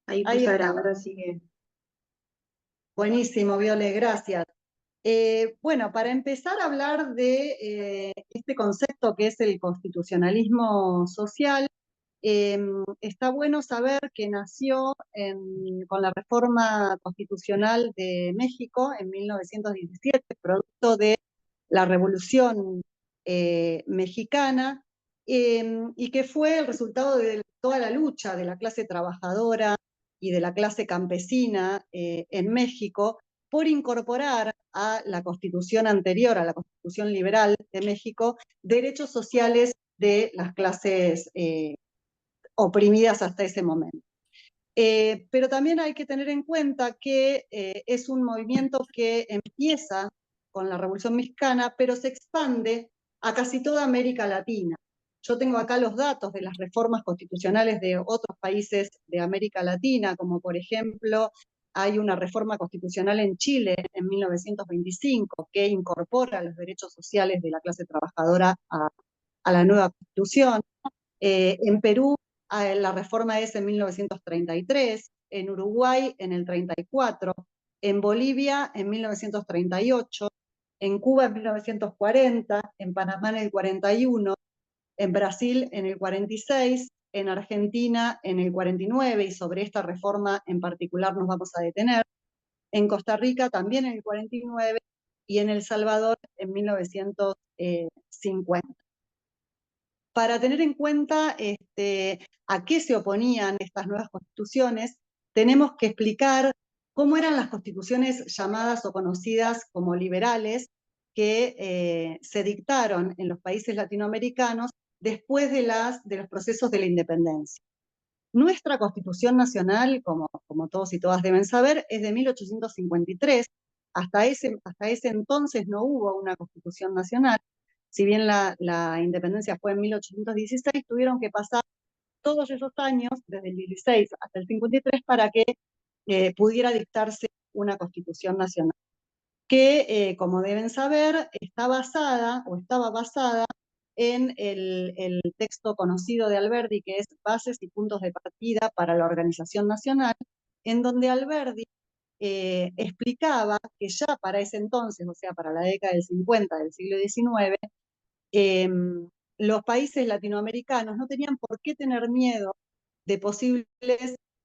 Ahí Ahí puse a está. grabar, así que... Buenísimo, Viole, gracias. Bueno, para empezar a hablar de este concepto que es el constitucionalismo social, eh, está bueno saber que nació con la reforma constitucional de México en 1917, producto de la Revolución Mexicana, y que fue el resultado de toda la lucha de la clase trabajadora y de la clase campesina en México por incorporar a la constitución anterior, a la constitución liberal de México, derechos sociales de las clases oprimidas hasta ese momento. Pero también hay que tener en cuenta que es un movimiento que empieza con la Revolución Mexicana, pero se expande a casi toda América Latina. Yo tengo acá los datos de las reformas constitucionales de otros países de América Latina, como por ejemplo hay una reforma constitucional en Chile en 1925 que incorpora los derechos sociales de la clase trabajadora a la nueva constitución. En Perú la reforma es en 1933, en Uruguay en el 34, en Bolivia en 1938, en Cuba en 1940, en Panamá en el 41, en Brasil en el 46, en Argentina en el 49, y sobre esta reforma en particular nos vamos a detener, en Costa Rica también en el 49 y en El Salvador en 1950. Para tener en cuenta a qué se oponían estas nuevas constituciones, tenemos que explicar cómo eran las constituciones llamadas o conocidas como liberales que se dictaron en los países latinoamericanos después de los procesos de la independencia. Nuestra Constitución Nacional, como todos y todas deben saber, es de 1853. Hasta ese entonces no hubo una Constitución Nacional. Si bien la independencia fue en 1816, tuvieron que pasar todos esos años, desde el 16 hasta el 53, para que pudiera dictarse una Constitución Nacional, que, como deben saber, estaba basada en el texto conocido de Alberdi, que es Bases y Puntos de Partida para la Organización Nacional, en donde Alberdi explicaba que ya para ese entonces, o sea, para la década del 50 del siglo XIX, eh, los países latinoamericanos no tenían por qué tener miedo de posibles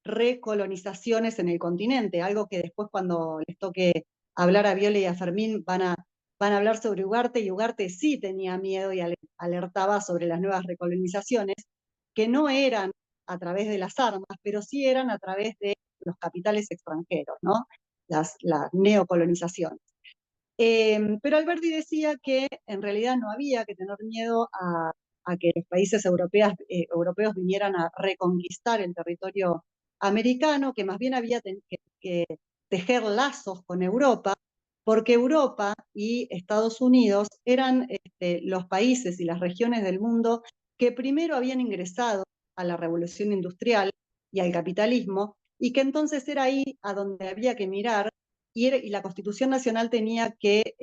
recolonizaciones en el continente, algo que después cuando les toque hablar a Viole y a Fermín van a hablar sobre Ugarte, y Ugarte sí tenía miedo y alertaba sobre las nuevas recolonizaciones, que no eran a través de las armas, pero sí eran a través de los capitales extranjeros, ¿no? Las neocolonizaciones. Pero Alberti decía que en realidad no había que tener miedo a que los países europeos vinieran a reconquistar el territorio americano, que más bien había que tejer lazos con Europa, porque Europa y Estados Unidos eran los países y las regiones del mundo que primero habían ingresado a la revolución industrial y al capitalismo, y que entonces era ahí a donde había que mirar, y la Constitución Nacional tenía que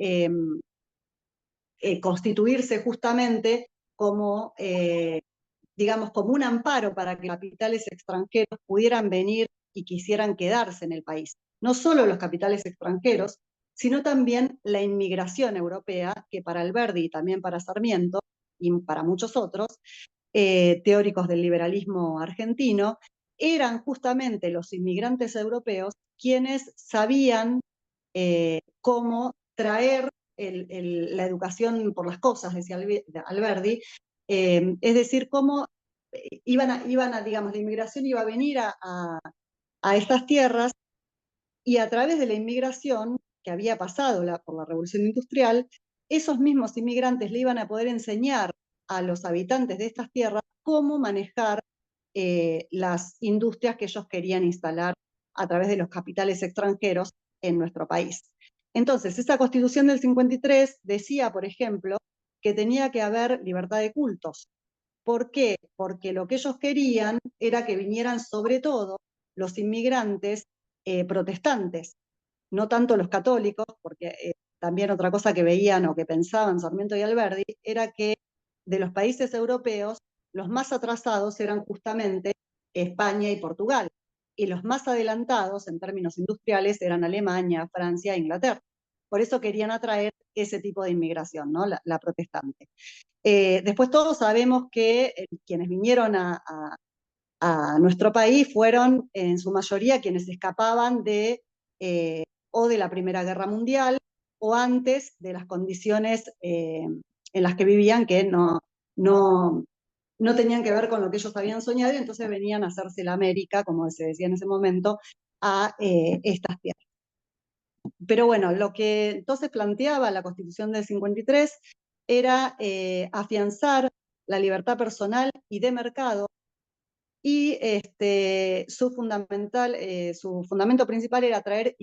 constituirse justamente como, digamos, como un amparo para que capitales extranjeros pudieran venir y quisieran quedarse en el país. No solo los capitales extranjeros, sino también la inmigración europea, que para Alberdi y también para Sarmiento y para muchos otros teóricos del liberalismo argentino, eran justamente los inmigrantes europeos quienes sabían cómo traer la educación por las cosas, decía Alberdi, es decir, cómo digamos, la inmigración iba a venir a estas tierras, y a través de la inmigración que había pasado por la revolución industrial, esos mismos inmigrantes le iban a poder enseñar a los habitantes de estas tierras cómo manejar las industrias que ellos querían instalar a través de los capitales extranjeros en nuestro país. Entonces, esa Constitución del 53 decía, por ejemplo, que tenía que haber libertad de cultos. ¿Por qué? Porque lo que ellos querían era que vinieran sobre todo los inmigrantes protestantes, no tanto los católicos, porque también otra cosa que veían o que pensaban Sarmiento y Alberdi era que de los países europeos los más atrasados eran justamente España y Portugal. y los más adelantados en términos industriales eran Alemania, Francia e Inglaterra. Por eso querían atraer ese tipo de inmigración, ¿no? La protestante. Después todos sabemos que quienes vinieron a nuestro país fueron en su mayoría quienes escapaban o de la Primera Guerra Mundial o antes de las condiciones en las que vivían, que no, no tenían que ver con lo que ellos habían soñado, y entonces venían a hacerse la América, como se decía en ese momento, a estas tierras. Pero bueno, lo que entonces planteaba la Constitución del 53 era afianzar la libertad personal y de mercado, y su fundamento principal era atraer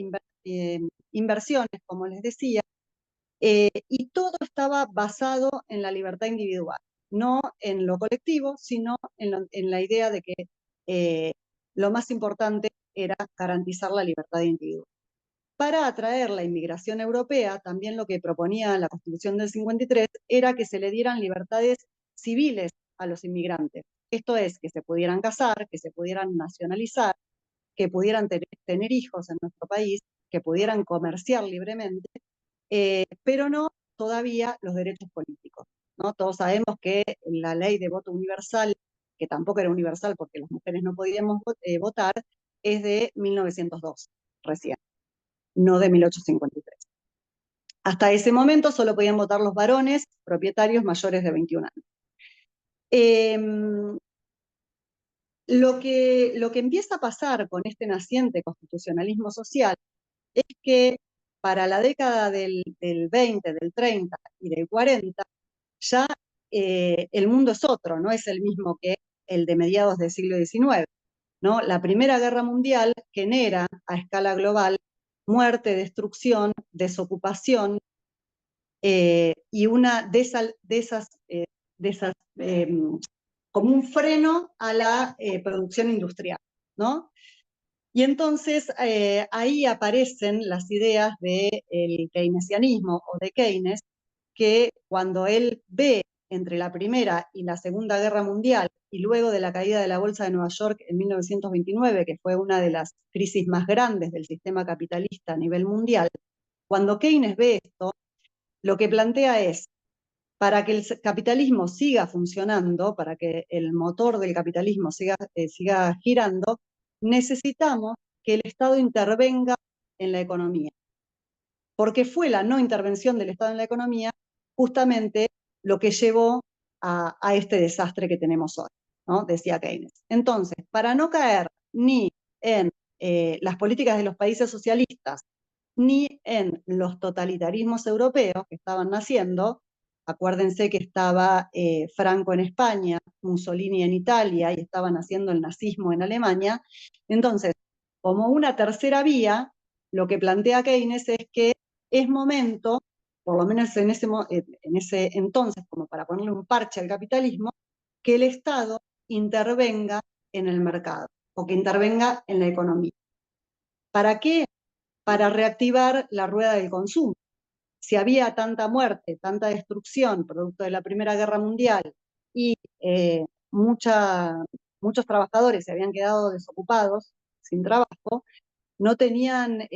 inversiones, como les decía, y todo estaba basado en la libertad individual, no en lo colectivo, sino en la idea de que lo más importante era garantizar la libertad individual. Para atraer la inmigración europea, también lo que proponía la Constitución del 53 era que se le dieran libertades civiles a los inmigrantes. Esto es, que se pudieran casar, que se pudieran nacionalizar, que pudieran tener hijos en nuestro país, que pudieran comerciar libremente, pero no todavía los derechos políticos, ¿no? Todos sabemos que la ley de voto universal, que tampoco era universal porque las mujeres no podíamos votar, es de 1902, recién, no de 1853. Hasta ese momento solo podían votar los varones propietarios mayores de 21 años. Lo que empieza a pasar con este naciente constitucionalismo social es que para la década del 20, del 30 y del 40, ya el mundo es otro, no es el mismo que el de mediados del siglo XIX, ¿no? La Primera Guerra Mundial genera a escala global muerte, destrucción, desocupación, y una de esas como un freno a la producción industrial, ¿no? Y entonces ahí aparecen las ideas del keynesianismo o de Keynes, que cuando él ve entre la Primera y la Segunda Guerra Mundial y luego de la caída de la Bolsa de Nueva York en 1929, que fue una de las crisis más grandes del sistema capitalista a nivel mundial, cuando Keynes ve esto, lo que plantea es, para que el capitalismo siga funcionando, para que el motor del capitalismo siga girando, necesitamos que el Estado intervenga en la economía. Porque fue la no intervención del Estado en la economía justamente lo que llevó a este desastre que tenemos hoy, ¿no? Decía Keynes. Entonces, para no caer ni en las políticas de los países socialistas, ni en los totalitarismos europeos que estaban naciendo, acuérdense que estaba Franco en España, Mussolini en Italia y estaban haciendo el nazismo en Alemania. Entonces, como una tercera vía, lo que plantea Keynes es que es momento, por lo menos en ese entonces, como para ponerle un parche al capitalismo, que el Estado intervenga en el mercado o que intervenga en la economía. ¿Para qué? Para reactivar la rueda del consumo. Si había tanta muerte, tanta destrucción producto de la Primera Guerra Mundial y muchos trabajadores se habían quedado desocupados, sin trabajo, no tenían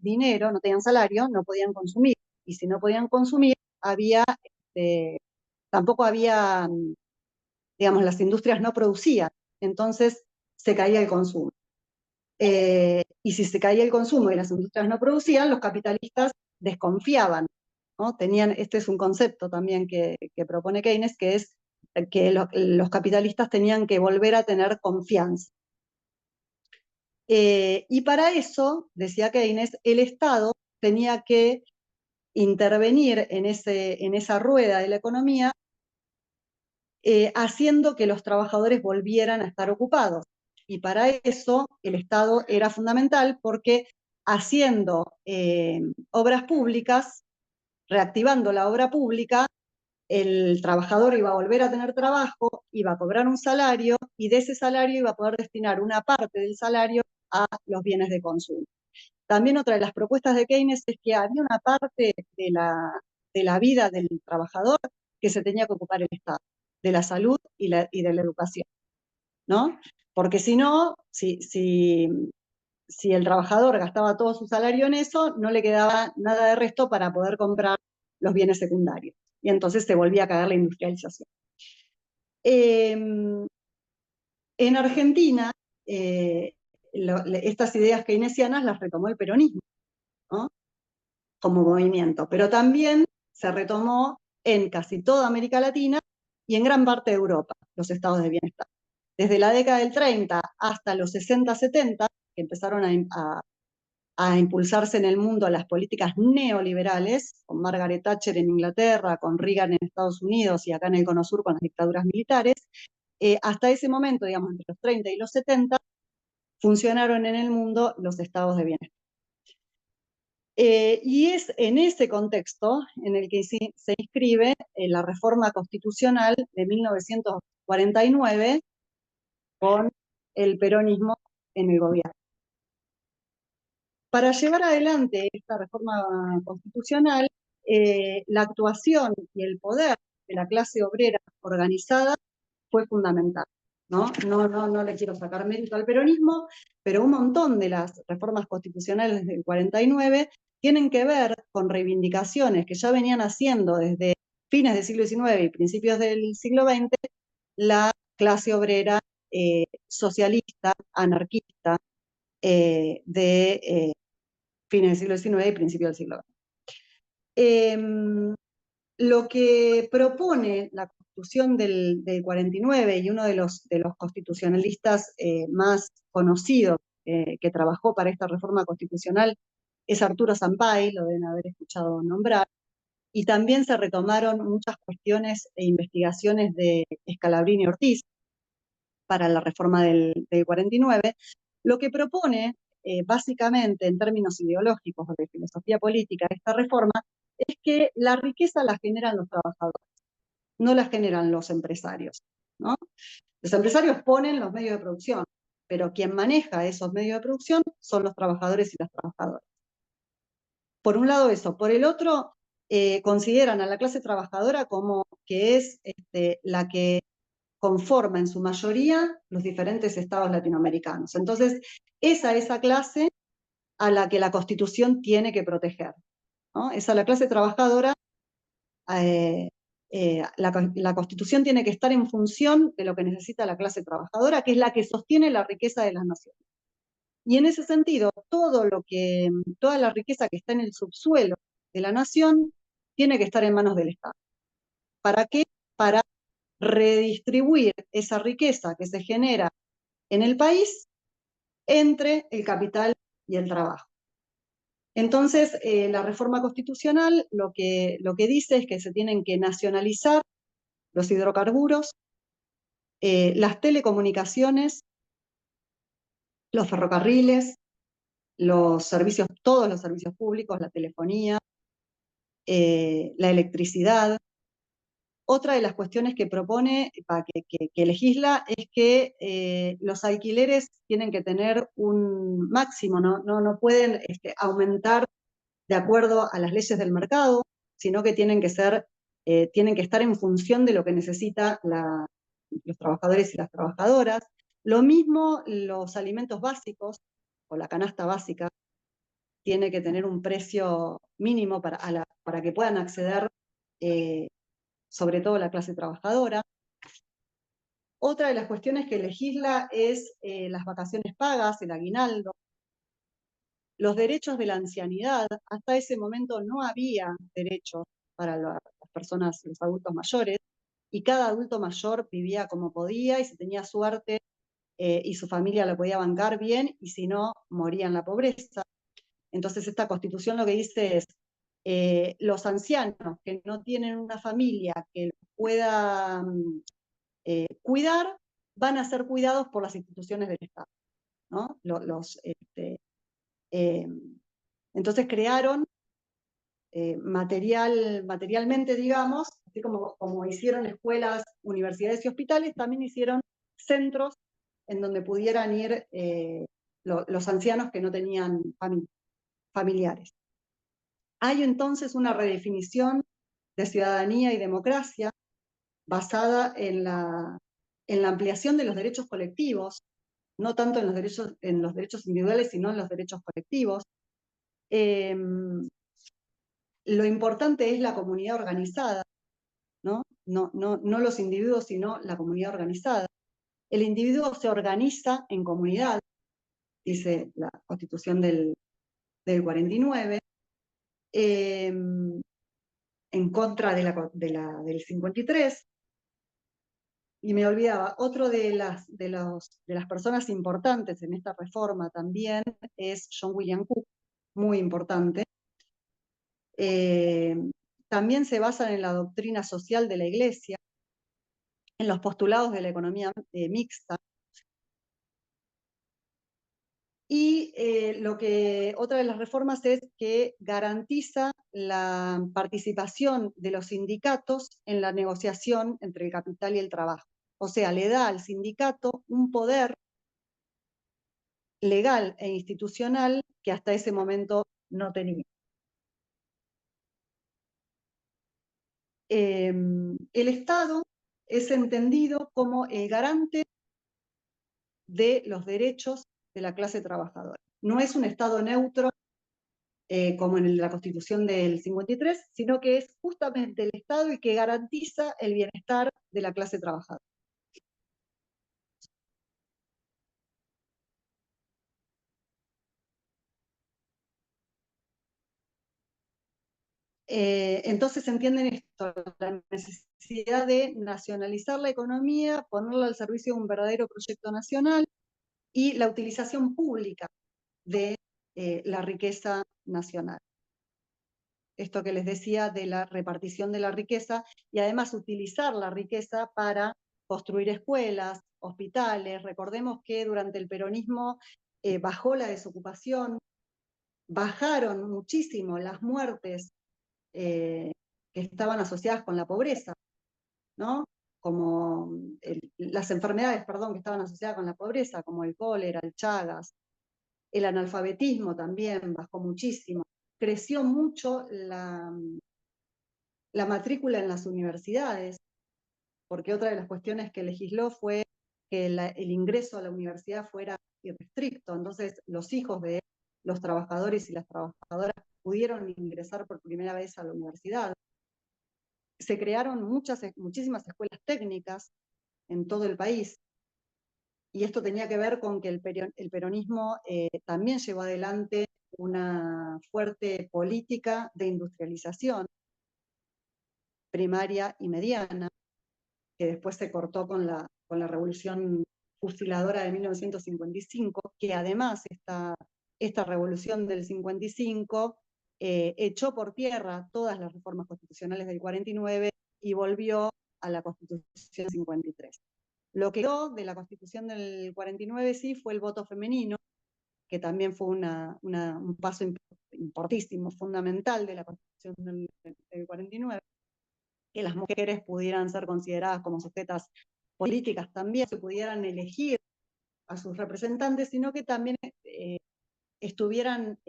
dinero, no tenían salario, no podían consumir. Y si no podían consumir, tampoco había, digamos, las industrias no producían, entonces se caía el consumo. Y si se caía el consumo y las industrias no producían, los capitalistas desconfiaban, ¿no? Este es un concepto también que propone Keynes, que es que los capitalistas tenían que volver a tener confianza. Y para eso, decía Keynes, el Estado tenía que intervenir en esa rueda de la economía, haciendo que los trabajadores volvieran a estar ocupados. Y para eso el Estado era fundamental porque haciendo obras públicas, reactivando la obra pública, el trabajador iba a volver a tener trabajo, iba a cobrar un salario y de ese salario iba a poder destinar una parte del salario a los bienes de consumo. También otra de las propuestas de Keynes es que había una parte de la vida del trabajador que se tenía que ocupar el Estado, de la salud y de la educación, ¿no? porque si no, si el trabajador gastaba todo su salario en eso, no le quedaba nada de resto para poder comprar los bienes secundarios. Y entonces se volvía a caer la industrialización. En Argentina, estas ideas keynesianas las retomó el peronismo, ¿no? Como movimiento, pero también se retomó en casi toda América Latina y en gran parte de Europa, los estados de bienestar. Desde la década del 30 hasta los 60-70, que empezaron a impulsarse en el mundo las políticas neoliberales, con Margaret Thatcher en Inglaterra, con Reagan en Estados Unidos y acá en el Cono Sur con las dictaduras militares, hasta ese momento, digamos, entre los 30 y los 70, funcionaron en el mundo los estados de bienestar. Y es en ese contexto en el que se inscribe la reforma constitucional de 1949 con el peronismo en el gobierno. Para llevar adelante esta reforma constitucional, la actuación y el poder de la clase obrera organizada fue fundamental. No le quiero sacar mérito al peronismo, pero un montón de las reformas constitucionales del 49 tienen que ver con reivindicaciones que ya venían haciendo desde fines del siglo XIX y principios del siglo XX la clase obrera socialista, anarquista, de fines del siglo XIX y principios del siglo XX. Lo que propone la Constitución del 49 y uno de los constitucionalistas más conocidos que trabajó para esta reforma constitucional es Arturo Sampay, lo deben haber escuchado nombrar, y también se retomaron muchas cuestiones e investigaciones de Scalabrini Ortiz para la reforma del 49. Lo que propone, básicamente en términos ideológicos o de filosofía política, esta reforma, es que la riqueza la generan los trabajadores, no la generan los empresarios, ¿no? Los empresarios ponen los medios de producción, pero quien maneja esos medios de producción son los trabajadores y las trabajadoras. Por un lado eso. Por el otro, consideran a la clase trabajadora como que es la que conforma en su mayoría los diferentes estados latinoamericanos. Entonces, es a esa clase a la que la Constitución tiene que proteger, ¿no? Es a la clase trabajadora. La Constitución tiene que estar en función de lo que necesita la clase trabajadora, que es la que sostiene la riqueza de las naciones. Y en ese sentido, toda la riqueza que está en el subsuelo de la nación tiene que estar en manos del Estado. ¿Para qué? Para redistribuir esa riqueza que se genera en el país entre el capital y el trabajo. Entonces, la reforma constitucional lo que dice es que se tienen que nacionalizar los hidrocarburos, las telecomunicaciones, los ferrocarriles, todos los servicios públicos, la telefonía, la electricidad. Otra de las cuestiones que propone, que legisla, es que los alquileres tienen que tener un máximo, no pueden aumentar de acuerdo a las leyes del mercado, sino que tienen que estar en función de lo que necesitan los trabajadores y las trabajadoras. Lo mismo los alimentos básicos, o la canasta básica, tiene que tener un precio mínimo para que puedan acceder sobre todo la clase trabajadora. Otra de las cuestiones que legisla es las vacaciones pagas, el aguinaldo, los derechos de la ancianidad. Hasta ese momento no había derechos para las personas, los adultos mayores, y cada adulto mayor vivía como podía y si tenía suerte y su familia lo podía bancar bien, y si no, moría en la pobreza. Entonces esta Constitución lo que dice es, los ancianos que no tienen una familia que los pueda cuidar, van a ser cuidados por las instituciones del Estado, ¿no? Eh, entonces crearon materialmente, digamos, así como hicieron escuelas, universidades y hospitales, también hicieron centros en donde pudieran ir los ancianos que no tenían familiares. Hay entonces una redefinición de ciudadanía y democracia basada en la ampliación de los derechos colectivos, no tanto en los derechos individuales, sino en los derechos colectivos. Eh, lo importante es la comunidad organizada, ¿no? No los individuos, sino la comunidad organizada. El individuo se organiza en comunidad, dice la Constitución del 49, en contra del 53. Y me olvidaba, otro de las personas importantes en esta reforma también es John William Cook, muy importante. Eh, También se basan en la doctrina social de la Iglesia, en los postulados de la economía mixta. Y otra de las reformas es que garantiza la participación de los sindicatos en la negociación entre el capital y el trabajo. O sea, le da al sindicato un poder legal e institucional que hasta ese momento no tenía. El Estado es entendido como el garante de los derechos de la clase trabajadora. No es un Estado neutro como en la Constitución del 53, sino que es justamente el Estado el que garantiza el bienestar de la clase trabajadora. Entonces entienden esto, la necesidad de nacionalizar la economía, ponerla al servicio de un verdadero proyecto nacional y la utilización pública de la riqueza nacional. Esto que les decía de la repartición de la riqueza y además utilizar la riqueza para construir escuelas, hospitales. Recordemos que durante el peronismo bajó la desocupación, bajaron muchísimo las muertes que estaban asociadas con la pobreza, ¿no? Como las enfermedades, perdón, que estaban asociadas con la pobreza, como el cólera, el Chagas, el analfabetismo también bajó muchísimo. Creció mucho la matrícula en las universidades, porque otra de las cuestiones que legisló fue que el ingreso a la universidad fuera irrestricto, entonces los hijos de los trabajadores y las trabajadoras pudieron ingresar por primera vez a la universidad. Se crearon muchísimas escuelas técnicas en todo el país, y esto tenía que ver con que el peronismo también llevó adelante una fuerte política de industrialización primaria y mediana, que después se cortó con la revolución fusiladora de 1955, que además esta revolución del 55 echó por tierra todas las reformas constitucionales del 49 y volvió a la Constitución 53. Lo que quedó de la Constitución del 49 sí fue el voto femenino, que también fue un paso importantísimo, fundamental de la Constitución del 49, que las mujeres pudieran ser consideradas como sujetas políticas también, se pudieran elegir a sus representantes, sino que también estuvieran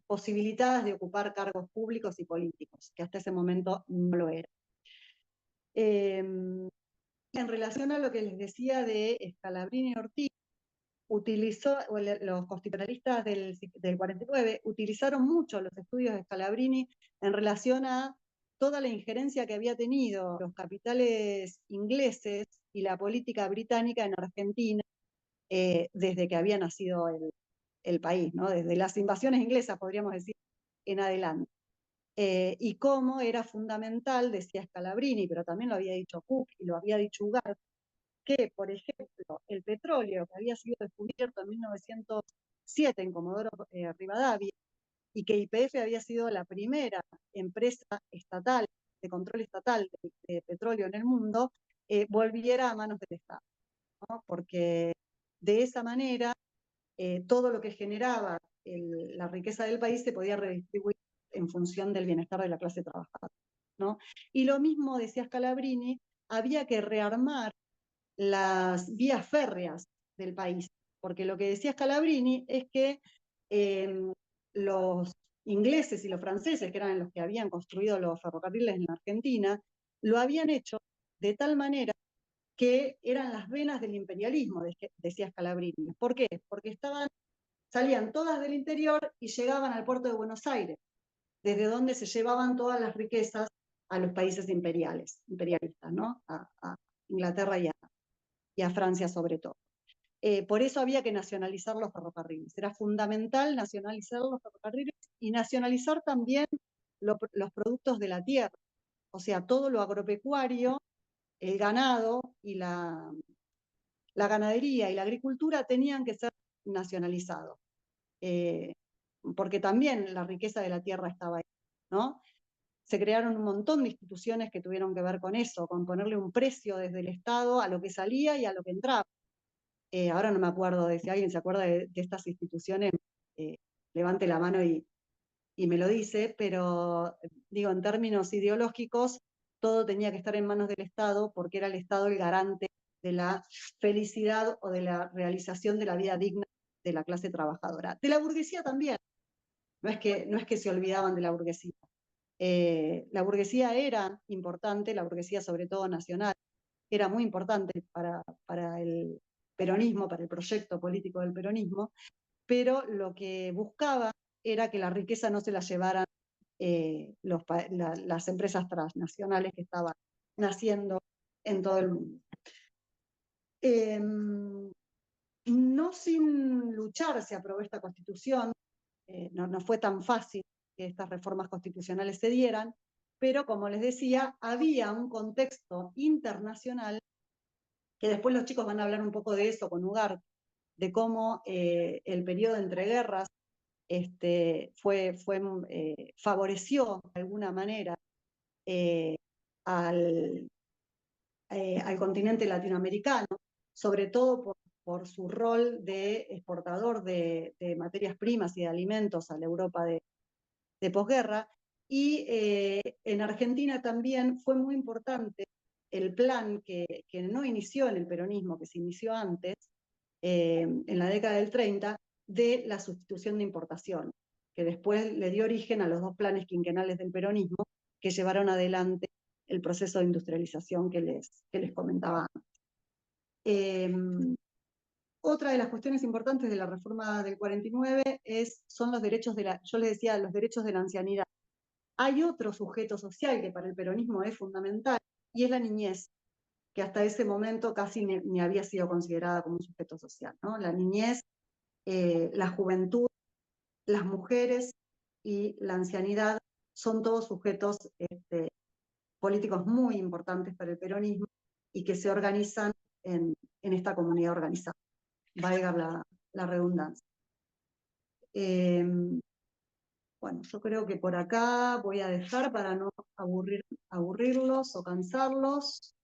posibilitadas de ocupar cargos públicos y políticos, que hasta ese momento no lo era. En relación a lo que les decía de Scalabrini y Ortiz, los constitucionalistas del 49 utilizaron mucho los estudios de Scalabrini en relación a toda la injerencia que había tenido los capitales ingleses y la política británica en Argentina desde que había nacido el país, ¿no? Desde las invasiones inglesas, podríamos decir, en adelante. Y cómo era fundamental, decía Scalabrini, pero también lo había dicho Cook y lo había dicho Ugarte, que, por ejemplo, el petróleo que había sido descubierto en 1907 en Comodoro Rivadavia y que YPF había sido la primera empresa estatal de control estatal de petróleo en el mundo, volviera a manos del Estado, ¿no? Porque de esa manera todo lo que generaba la riqueza del país se podía redistribuir en función del bienestar de la clase trabajadora, ¿no? Y lo mismo decía Scalabrini, había que rearmar las vías férreas del país, porque lo que decía Scalabrini es que los ingleses y los franceses, que eran los que habían construido los ferrocarriles en la Argentina, lo habían hecho de tal manera que eran las venas del imperialismo, decía Scalabrini. ¿Por qué? Porque salían todas del interior y llegaban al puerto de Buenos Aires, desde donde se llevaban todas las riquezas a los países imperialistas, ¿no? A Inglaterra y a Francia sobre todo. Por eso había que nacionalizar los ferrocarriles. Era fundamental nacionalizar los ferrocarriles y nacionalizar también los productos de la tierra, o sea, todo lo agropecuario, el ganado y la ganadería y la agricultura tenían que ser nacionalizados, porque también la riqueza de la tierra estaba ahí, ¿no? Se crearon un montón de instituciones que tuvieron que ver con eso, con ponerle un precio desde el Estado a lo que salía y a lo que entraba. Ahora no me acuerdo de si alguien se acuerda de estas instituciones, levante la mano y me lo dice, pero digo, en términos ideológicos, todo tenía que estar en manos del Estado porque era el Estado el garante de la felicidad o de la realización de la vida digna de la clase trabajadora. De la burguesía también, no es que se olvidaban de la burguesía. La burguesía era importante, la burguesía sobre todo nacional, era muy importante para el peronismo, para el proyecto político del peronismo, pero lo que buscaba era que la riqueza no se la llevaran las empresas transnacionales que estaban naciendo en todo el mundo. No sin luchar se aprobó esta constitución, no fue tan fácil que estas reformas constitucionales se dieran, pero como les decía, había un contexto internacional, que después los chicos van a hablar un poco de eso con Ugarte, de cómo el periodo entre guerras favoreció de alguna manera eh, al, al continente latinoamericano, sobre todo por su rol de exportador de materias primas y de alimentos a la Europa de posguerra. Y en Argentina también fue muy importante el plan que no inició en el peronismo, que se inició antes, en la década del 30, de la sustitución de importación, que después le dio origen a los dos planes quinquenales del peronismo que llevaron adelante el proceso de industrialización que les comentaba antes. Otra de las cuestiones importantes de la reforma del 49 son los derechos yo les decía, los derechos de la ancianidad. Hay otro sujeto social que para el peronismo es fundamental, y es la niñez, que hasta ese momento casi ni había sido considerada como un sujeto social, ¿no? La niñez, la juventud, las mujeres y la ancianidad son todos sujetos políticos muy importantes para el peronismo y que se organizan en esta comunidad organizada, valga la redundancia. Bueno, yo creo que por acá voy a dejar para no aburrirlos o cansarlos.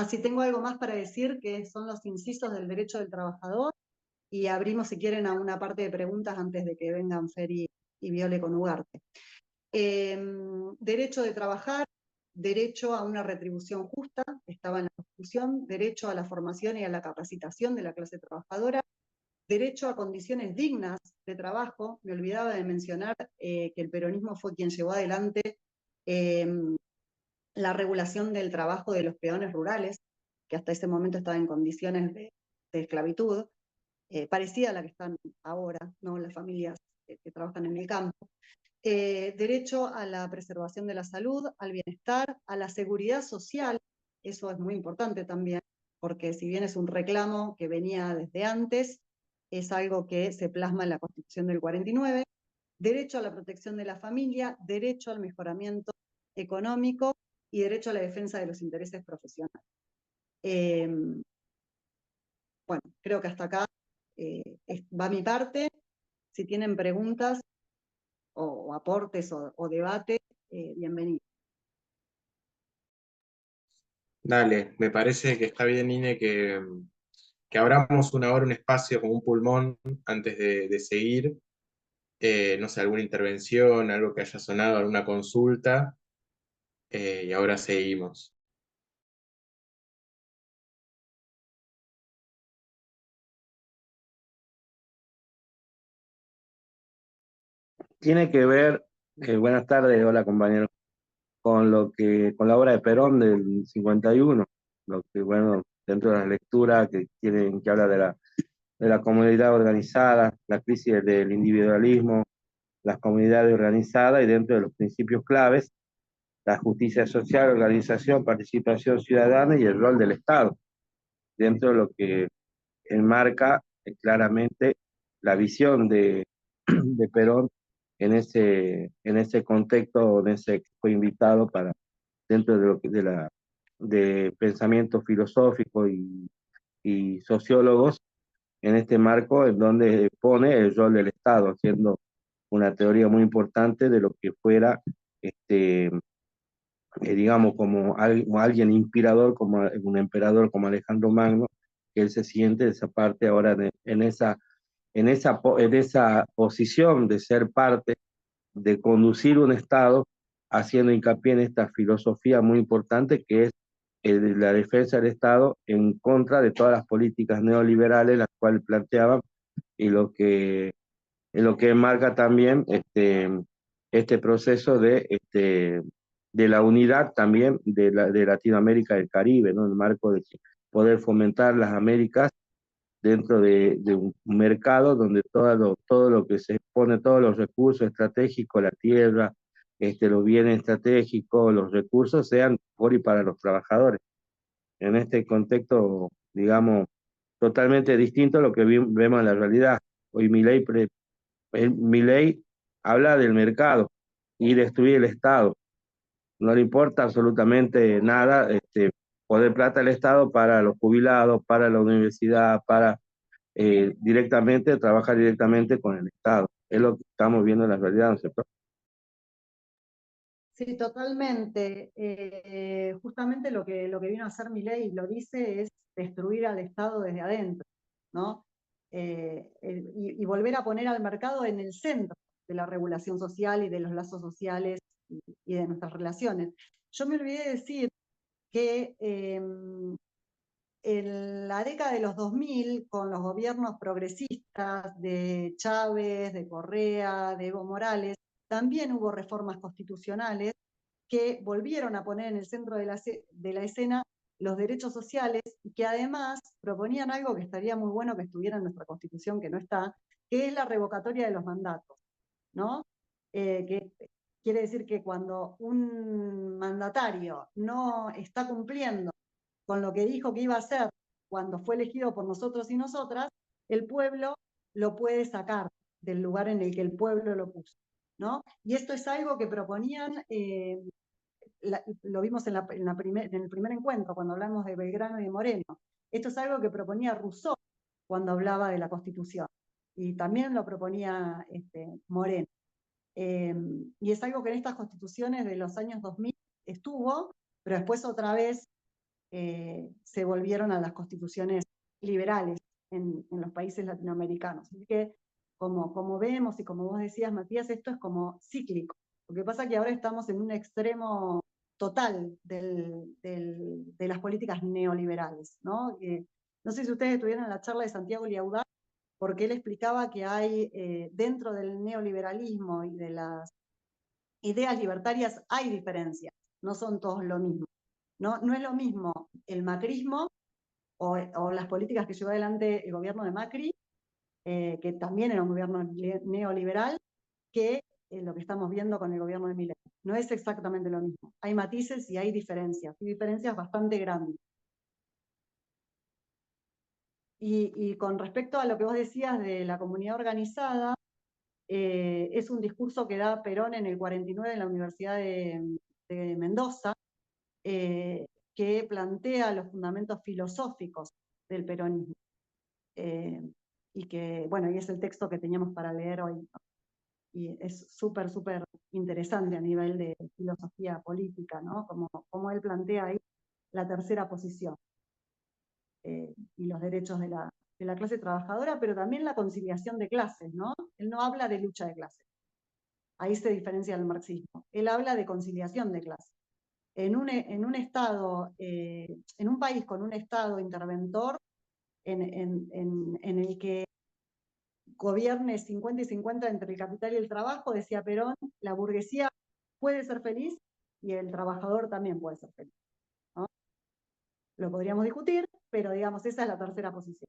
Si tengo algo más para decir, que son los incisos del derecho del trabajador, y abrimos, si quieren, a una parte de preguntas antes de que vengan Fer y Viole con Ugarte. Derecho de trabajar, derecho a una retribución justa, estaba en la Constitución, derecho a la formación y a la capacitación de la clase trabajadora, derecho a condiciones dignas de trabajo. Me olvidaba de mencionar que el peronismo fue quien llevó adelante la regulación del trabajo de los peones rurales, que hasta ese momento estaban en condiciones de esclavitud, parecida a la que están ahora, ¿no? Las familias que trabajan en el campo. Derecho a la preservación de la salud, al bienestar, a la seguridad social, eso es muy importante también, porque si bien es un reclamo que venía desde antes, es algo que se plasma en la Constitución del 49, derecho a la protección de la familia, derecho al mejoramiento económico y derecho a la defensa de los intereses profesionales. Bueno, creo que hasta acá va mi parte. Si tienen preguntas o aportes o debate, bienvenido. Dale, me parece que está bien, Ine, que abramos una hora, un espacio como un pulmón antes de seguir. No sé, alguna intervención, algo que haya sonado, alguna consulta, y ahora seguimos. Tiene que ver, buenas tardes, hola compañeros, con la obra de Perón del 51, lo que, bueno, dentro de las lecturas que habla de la comunidad organizada, la crisis del individualismo, las comunidades organizadas y dentro de los principios claves, la justicia social, organización, participación ciudadana y el rol del Estado, dentro de lo que enmarca claramente la visión de Perón en ese contexto, en ese que fue invitado para dentro de lo que de pensamiento filosófico y sociólogos en este marco en donde pone el rol del Estado, haciendo una teoría muy importante de lo que fuera, digamos, como alguien inspirador, como un emperador como Alejandro Magno, que él se siente esa parte ahora en esa posición de ser parte, de conducir un Estado, haciendo hincapié en esta filosofía muy importante que es la defensa del Estado en contra de todas las políticas neoliberales, las cuales planteaban, y lo que marca también este proceso de la unidad también de Latinoamérica y del Caribe, ¿no? En el marco de poder fomentar las Américas dentro de un mercado donde todo lo que se expone, todos los recursos estratégicos, la tierra, los bienes estratégicos, los recursos sean por y para los trabajadores. En este contexto, digamos, totalmente distinto a lo que vemos en la realidad. Hoy Milei habla del mercado y destruir el Estado. No le importa absolutamente nada poner plata al Estado para los jubilados, para la universidad, para trabajar directamente con el Estado. Es lo que estamos viendo en la realidad, ¿no es cierto? Sí, totalmente. Justamente lo que vino a hacer Milei, lo dice, es destruir al Estado desde adentro, ¿no? Y volver a poner al mercado en el centro de la regulación social y de los lazos sociales y de nuestras relaciones. Yo me olvidé de decir que en la década de los 2000, con los gobiernos progresistas de Chávez, de Correa, de Evo Morales, también hubo reformas constitucionales que volvieron a poner en el centro de la escena los derechos sociales y que además proponían algo que estaría muy bueno que estuviera en nuestra Constitución, que no está, que es la revocatoria de los mandatos, ¿no? Que quiere decir que cuando un mandatario no está cumpliendo con lo que dijo que iba a hacer cuando fue elegido por nosotros y nosotras, el pueblo lo puede sacar del lugar en el que el pueblo lo puso, ¿no? Y esto es algo que proponían, lo vimos en el primer encuentro, cuando hablamos de Belgrano y de Moreno. Esto es algo que proponía Rousseau cuando hablaba de la Constitución, y también lo proponía Moreno. Y es algo que en estas constituciones de los años 2000 estuvo, pero después otra vez se volvieron a las constituciones liberales en los países latinoamericanos. Así que, como vemos y como vos decías, Matías, esto es como cíclico. Lo que pasa es que ahora estamos en un extremo total de las políticas neoliberales, ¿no? No sé si ustedes estuvieron en la charla de Santiago Liaudá, porque él explicaba que hay dentro del neoliberalismo y de las ideas libertarias hay diferencias, no son todos lo mismo. No es lo mismo el macrismo o las políticas que llevó adelante el gobierno de Macri, que también era un gobierno neoliberal, que lo que estamos viendo con el gobierno de Milei. No es exactamente lo mismo. Hay matices y hay diferencias, y diferencias bastante grandes. Y con respecto a lo que vos decías de la comunidad organizada, es un discurso que da Perón en el 49 en la Universidad de Mendoza, que plantea los fundamentos filosóficos del peronismo. Y que, bueno, y es el texto que teníamos para leer hoy, ¿no? Y es súper, súper interesante a nivel de filosofía política, ¿no? Como él plantea ahí la tercera posición, y los derechos de la clase trabajadora, pero también la conciliación de clases, ¿no? Él no habla de lucha de clases. Ahí se diferencia del marxismo. Él habla de conciliación de clases. En un estado, en un país con un estado interventor en el que gobierne 50 y 50 entre el capital y el trabajo, decía Perón, la burguesía puede ser feliz y el trabajador también puede ser feliz, ¿no? Lo podríamos discutir, pero digamos, esa es la tercera posición.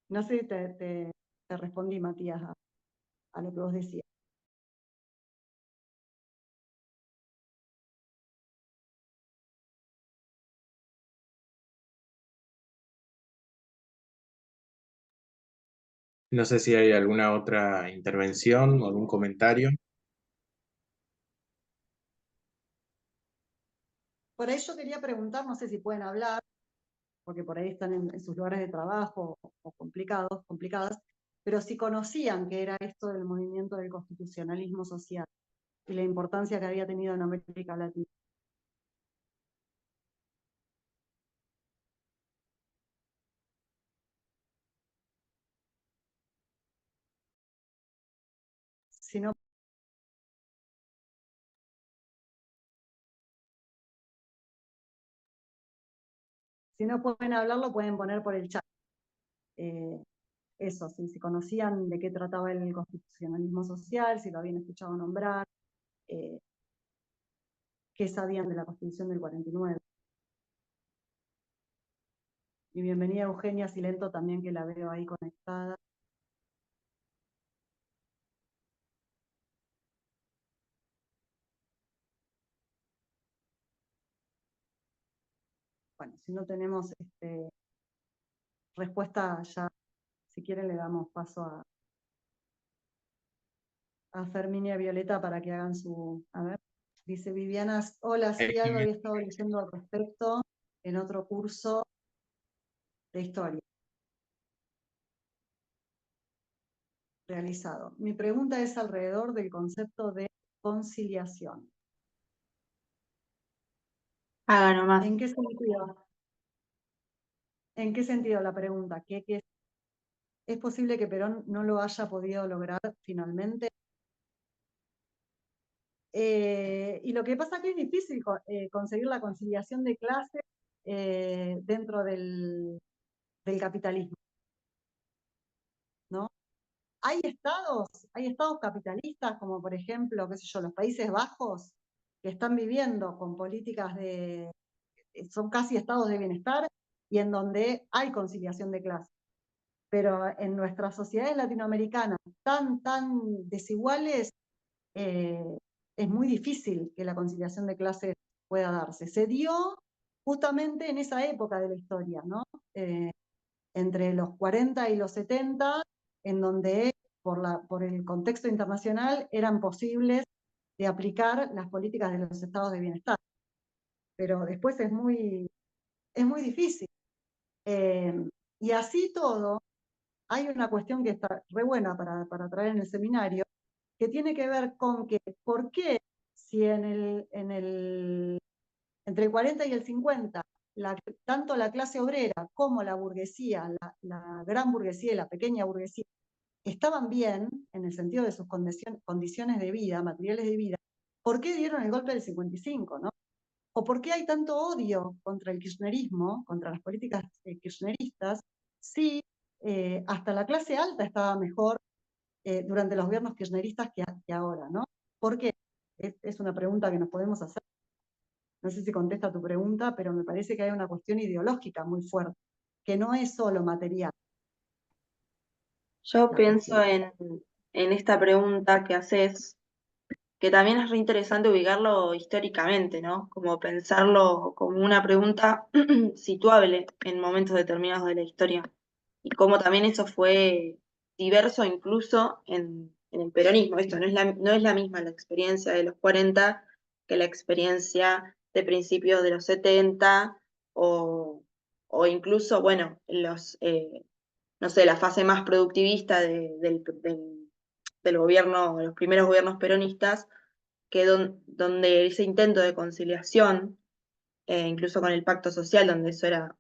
No sé si te respondí, Matías, a lo que vos decías. No sé si hay alguna otra intervención o algún comentario. Por ahí yo quería preguntar, no sé si pueden hablar, porque por ahí están en sus lugares de trabajo o complicadas, pero si conocían qué era esto del movimiento del constitucionalismo social y la importancia que había tenido en América Latina. Si no, pueden hablarlo, pueden poner por el chat. Eso, si conocían de qué trataba el constitucionalismo social, si lo habían escuchado nombrar, qué sabían de la Constitución del 49. Y bienvenida Eugenia Silento también, que la veo ahí conectada. Bueno, si no tenemos respuesta ya, si quieren le damos paso a Fermín y a Violeta para que hagan su... A ver, dice Viviana, hola, sí, algo había estado leyendo al respecto en otro curso de historia realizado. Mi pregunta es alrededor del concepto de conciliación. Haga nomás. ¿En qué sentido? ¿En qué sentido la pregunta? ¿Es posible que Perón no lo haya podido lograr finalmente? Y lo que pasa es que es difícil conseguir la conciliación de clases dentro del capitalismo, ¿no? Hay estados capitalistas, como por ejemplo, qué sé yo, los Países Bajos, que están viviendo con políticas son casi estados de bienestar, y en donde hay conciliación de clases. Pero en nuestras sociedades latinoamericanas tan desiguales, es muy difícil que la conciliación de clases pueda darse. Se dio justamente en esa época de la historia, ¿no? Entre los 40 y los 70, en donde por el contexto internacional eran posibles de aplicar las políticas de los estados de bienestar. Pero después es muy difícil. Y así todo, hay una cuestión que está re buena para traer en el seminario, que tiene que ver con que, ¿por qué si entre el 40 y el 50, tanto la clase obrera como la burguesía, la gran burguesía y la pequeña burguesía, estaban bien en el sentido de sus condiciones de vida, materiales de vida, ¿por qué dieron el golpe del 55, no? ¿O por qué hay tanto odio contra el kirchnerismo, contra las políticas kirchneristas, si hasta la clase alta estaba mejor durante los gobiernos kirchneristas que ahora, ¿no? ¿Por qué? Es una pregunta que nos podemos hacer. No sé si contesta tu pregunta, pero me parece que hay una cuestión ideológica muy fuerte, que no es solo material. Yo pienso en esta pregunta que haces, que también es re interesante ubicarlo históricamente, ¿no? Como pensarlo como una pregunta situable en momentos determinados de la historia. Y cómo también eso fue diverso incluso en el peronismo. Esto no es la misma la experiencia de los 40 que la experiencia de principios de los 70 o incluso, bueno, no sé, la fase más productivista del gobierno, de los primeros gobiernos peronistas, que donde ese intento de conciliación, incluso con el pacto social, donde eso era...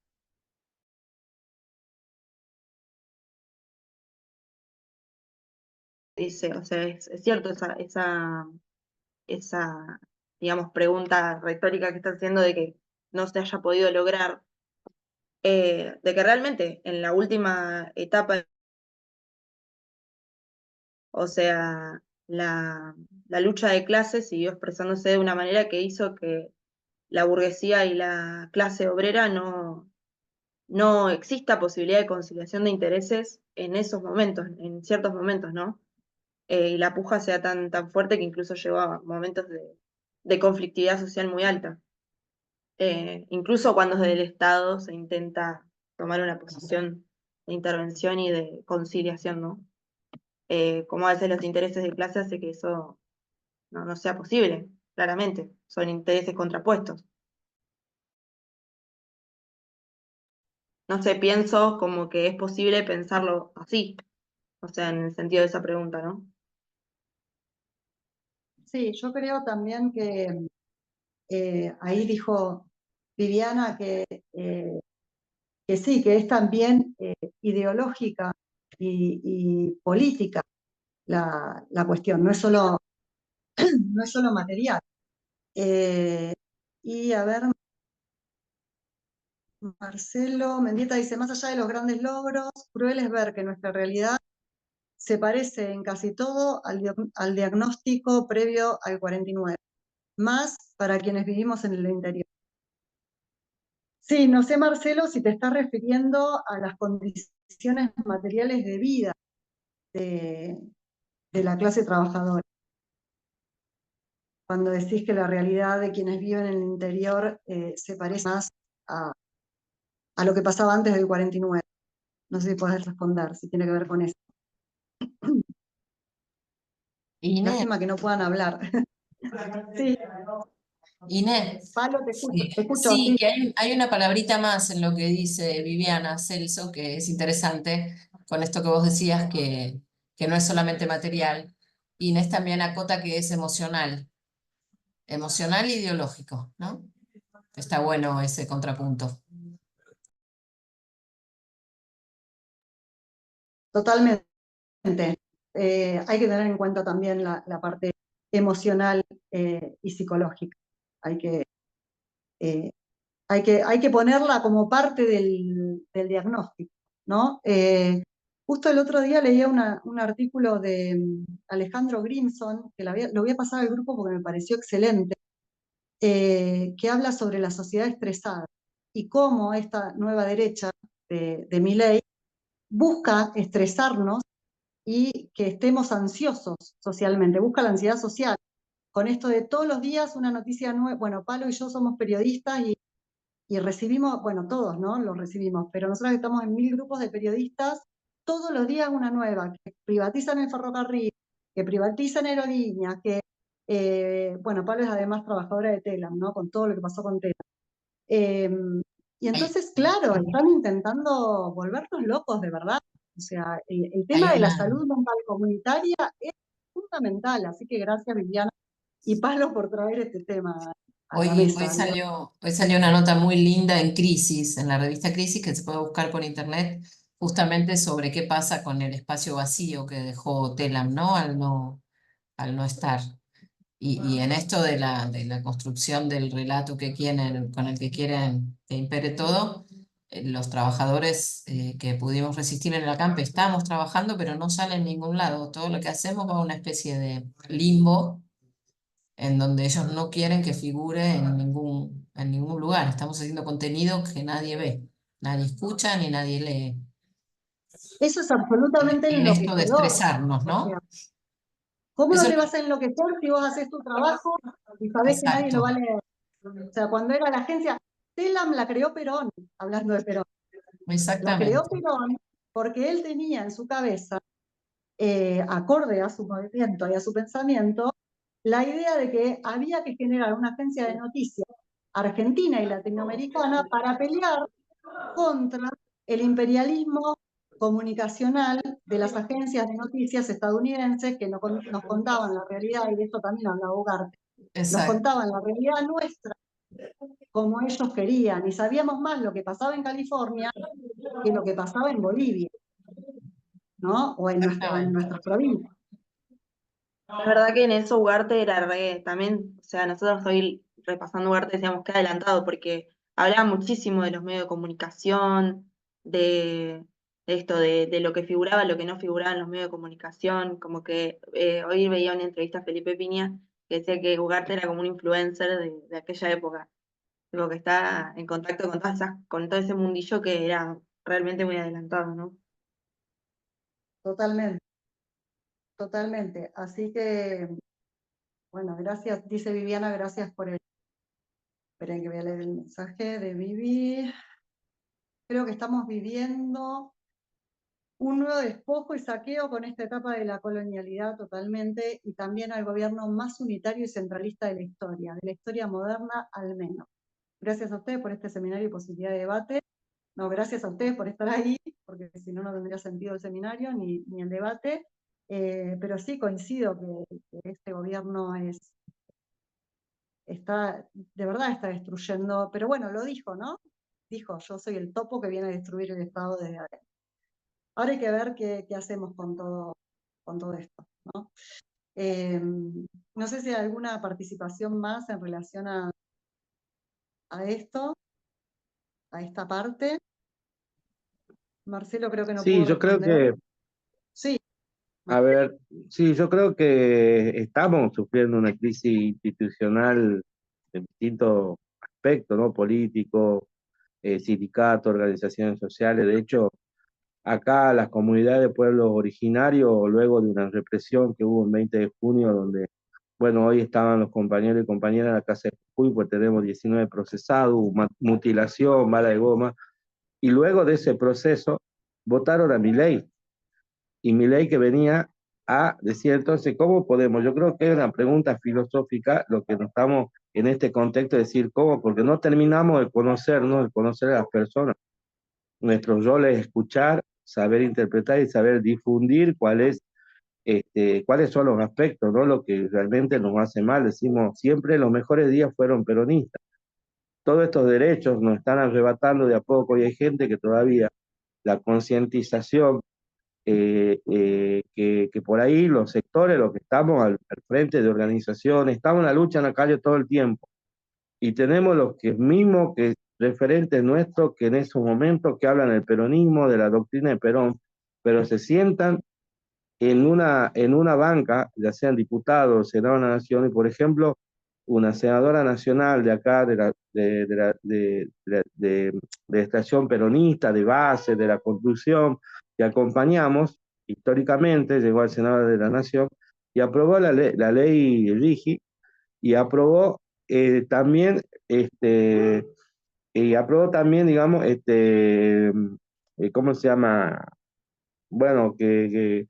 Dice, o sea, es cierto esa, digamos, pregunta retórica que está haciendo de que no se haya podido lograr, de que realmente en la última etapa, o sea, la lucha de clases siguió expresándose de una manera que hizo que la burguesía y la clase obrera no exista posibilidad de conciliación de intereses en esos momentos, en ciertos momentos, ¿no? Y la puja sea tan fuerte que incluso llegó a momentos de conflictividad social muy alta. Incluso cuando desde el Estado se intenta tomar una posición de intervención y de conciliación, ¿no? Como a veces los intereses de clase hace que eso no sea posible, claramente, son intereses contrapuestos. No sé, pienso como que es posible pensarlo así, o sea, en el sentido de esa pregunta, ¿no? Sí, yo creo también que ahí dijo Viviana que sí, que es también ideológica y política la cuestión, no es solo material. Y a ver, Marcelo Mendieta dice, más allá de los grandes logros, cruel es ver que nuestra realidad se parece en casi todo al diagnóstico previo al 49, más para quienes vivimos en el interior. Sí, no sé, Marcelo, si te estás refiriendo a las condiciones materiales de vida de, de la clase trabajadora. Cuando decís que la realidad de quienes viven en el interior se parece más a lo que pasaba antes del 49. No sé si podés responder, si tiene que ver con eso. Inés, Lástima que no puedan hablar. Sí, Inés, Palo, te escucho, sí, sí. que hay una palabrita más en lo que dice Viviana Celso, que es interesante, con esto que vos decías, que no es solamente material. Inés también acota que es emocional, emocional e ideológico, ¿no? Está bueno ese contrapunto. Totalmente. Hay que tener en cuenta también la parte emocional y psicológica. Hay que, eh, hay que ponerla como parte del diagnóstico, ¿no? Justo el otro día leía un artículo de Alejandro Grimson, que lo voy a pasar al grupo porque me pareció excelente, que habla sobre la sociedad estresada y cómo esta nueva derecha de Milei busca estresarnos y que estemos ansiosos socialmente, busca la ansiedad social. Con esto de todos los días una noticia nueva, bueno, Palo y yo somos periodistas y recibimos, bueno, todos, ¿no? Los recibimos, pero nosotros estamos en 1000 grupos de periodistas, todos los días una nueva, que privatizan el ferrocarril, que privatizan aerolíneas, que, bueno, Pablo es además trabajadora de Telam, ¿no? Con todo lo que pasó con Telam. Y entonces, claro, están intentando volvernos locos de verdad. O sea, el tema Hay de la una, salud mental comunitaria es fundamental, así que gracias Viviana y Pablo por traer este tema a la mesa. hoy salió una nota muy linda en Crisis, en la revista Crisis, que se puede buscar por internet, justamente sobre qué pasa con el espacio vacío que dejó Telam, ¿no? Al no estar. Y en esto de la construcción del relato que quieren, con el que quieren que impere todo, los trabajadores que pudimos resistir en el acampe estamos trabajando, pero no sale en ningún lado. Todo lo que hacemos va a una especie de limbo en donde ellos no quieren que figure en ningún lugar. Estamos haciendo contenido que nadie ve, nadie escucha ni nadie lee. Eso es absolutamente En esto de enloquecedor. estresarnos, O sea, ¿no? ¿cómo no Eso te vas a enloquecer si vos haces tu trabajo y sabés que nadie lo va a exacto, leer? O sea, cuando era la agencia, Telam la creó Perón, hablando de Perón. La creó exactamente. Perón porque él tenía en su cabeza, acorde a su movimiento y a su pensamiento, la idea de que había que generar una agencia de noticias argentina y latinoamericana para pelear contra el imperialismo comunicacional de las agencias de noticias estadounidenses que nos contaban la realidad, y de esto también hablaba Ugarte, nos Exacto. contaban la realidad nuestra como ellos querían, y sabíamos más lo que pasaba en California que lo que pasaba en Bolivia, ¿no? O en Exactamente. nuestras provincias. Es verdad que en eso Ugarte era re, también, o sea, nosotros hoy repasando Ugarte decíamos que adelantado, porque hablaba muchísimo de los medios de comunicación, de esto, de lo que figuraba, lo que no figuraba en los medios de comunicación, como que hoy veía una entrevista a Felipe Piña que decía que Ugarte era como un influencer de aquella época. Digo, que está en contacto con con todo ese mundillo que era realmente muy adelantado, ¿no? Totalmente, totalmente. Así que, bueno, gracias, dice Viviana, gracias por el... Esperen que voy a leer el mensaje de Vivi. Creo que estamos viviendo un nuevo despojo y saqueo con esta etapa de la colonialidad totalmente, y también al gobierno más unitario y centralista de la historia moderna al menos. Gracias a ustedes por este seminario y posibilidad de debate. No, gracias a ustedes por estar ahí, porque si no, no tendría sentido el seminario ni el debate. Pero sí coincido que este gobierno de verdad está destruyendo, pero bueno, lo dijo, ¿no? Dijo, yo soy el topo que viene a destruir el Estado desde adentro. Ahora hay que ver qué hacemos con todo esto, ¿no? No sé si hay alguna participación más en relación a esto, a esta parte. Marcelo creo que no Sí, pudo yo creo responder. que, Sí, a ver, sí, yo creo que estamos sufriendo una crisis institucional en distintos aspectos, ¿no? Político, sindicatos, organizaciones sociales. De hecho, acá las comunidades de pueblos originarios, luego de una represión que hubo el 20 de junio, donde, bueno, hoy estaban los compañeros y compañeras en la casa de Jujuy, pues tenemos 19 procesados, mutilación, bala de goma, y luego de ese proceso votaron a Milei, y Milei que venía a decir entonces, ¿cómo podemos? Yo creo que es una pregunta filosófica lo que nos estamos en este contexto de decir, ¿cómo? Porque no terminamos de conocernos, de conocer a las personas. Nuestro rol es escuchar, saber interpretar y saber difundir cuáles son los aspectos, ¿no? Lo que realmente nos hace mal. Decimos, siempre los mejores días fueron peronistas. Todos estos derechos nos están arrebatando de a poco y hay gente que todavía la concientización, que por ahí los sectores, los que estamos al frente de organizaciones, estamos en la lucha en la calle todo el tiempo y tenemos los que mismos que referentes nuestros que en esos momentos que hablan del peronismo, de la doctrina de Perón, pero se sientan en una banca, ya sean diputados, senadores de la nación, y por ejemplo, una senadora nacional de acá, de estación peronista, de base, de la construcción, que acompañamos históricamente, llegó al Senado de la Nación y aprobó la ley RIGI y aprobó también, digamos, ¿cómo se llama? Bueno, que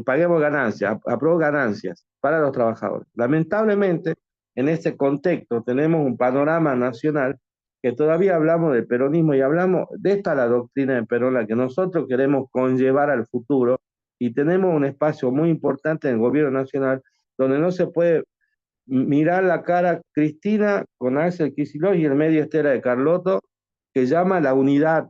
paguemos ganancias, aprobó ganancias para los trabajadores. Lamentablemente, en este contexto tenemos un panorama nacional que todavía hablamos del peronismo y hablamos de la doctrina de Perón, la que nosotros queremos conllevar al futuro, y tenemos un espacio muy importante en el gobierno nacional donde no se puede mirar la cara Cristina con Axel Kicillof y el medio Estela de Carlotto, que llama la unidad.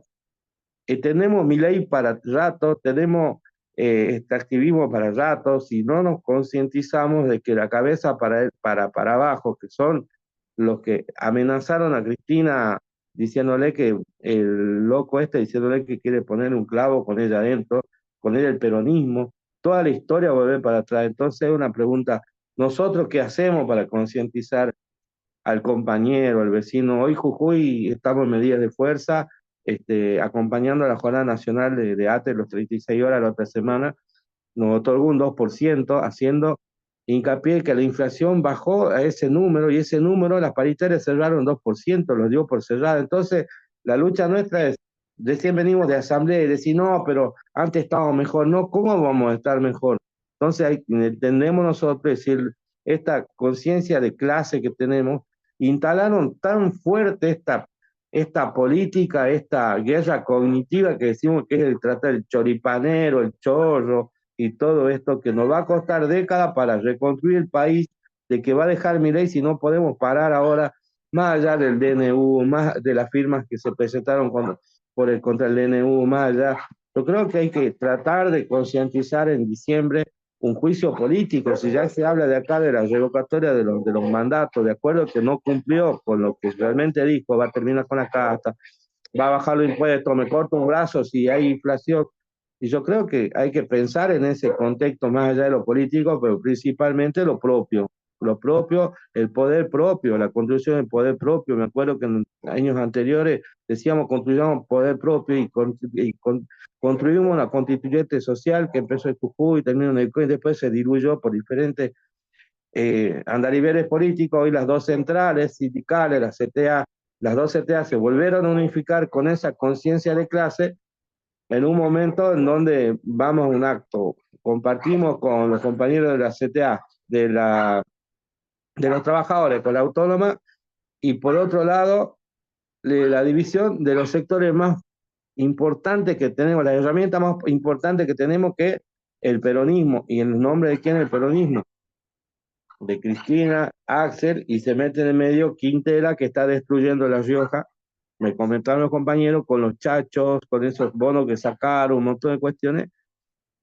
Tenemos Milei para rato, tenemos este activismo para rato, si no nos concientizamos de que la cabeza para abajo, que son los que amenazaron a Cristina diciéndole que el loco diciéndole que quiere poner un clavo con ella adentro, con ella el peronismo, toda la historia volver para atrás. Entonces es una pregunta, ¿nosotros qué hacemos para concientizar al compañero, al vecino? Hoy Jujuy estamos en medidas de fuerza, acompañando a la Jornada Nacional de ATE, los 36 horas la otra semana, nos otorgó un 2%, haciendo hincapié que la inflación bajó a ese número, y ese número las paritarias cerraron 2%, lo dio por cerrada. Entonces, la lucha nuestra es, recién venimos de asamblea y decir, no, pero antes estábamos mejor. No, ¿cómo vamos a estar mejor? Entonces, entendemos nosotros decir, esta conciencia de clase que tenemos, instalaron tan fuerte esta política, esta guerra cognitiva que decimos que es el tratar el choripanero, el chorro y todo esto, que nos va a costar décadas para reconstruir el país, de que va a dejar Milei si no podemos parar ahora, más allá del DNU, más de las firmas que se presentaron contra el DNU, más allá. Yo creo que hay que tratar de concientizar en diciembre un juicio político. Si ya se habla de acá de la revocatoria de los mandatos, de acuerdo que no cumplió con lo que realmente dijo, va a terminar con la carta, va a bajar los impuestos, me corto un brazo si hay inflación. Y yo creo que hay que pensar en ese contexto más allá de lo político, pero principalmente lo propio. lo propio, el poder propio, la construcción del poder propio. Me acuerdo que en años anteriores decíamos construyamos poder propio construimos una constituyente social que empezó en Jujuy, terminó en el COI, después se diluyó por diferentes andariveres políticos. Hoy las dos centrales sindicales, la CTA, las dos CTA se volvieron a unificar con esa conciencia de clase en un momento en donde vamos a un acto, compartimos con los compañeros de la CTA, de los trabajadores, con la autónoma, y por otro lado, la división de los sectores más importantes que tenemos, la herramienta más importante que tenemos, que es el peronismo. ¿Y en el nombre de quién es el peronismo? De Cristina, Axel, y se mete en el medio Quintela, que está destruyendo La Rioja. Me comentaron los compañeros con los chachos, con esos bonos que sacaron, un montón de cuestiones.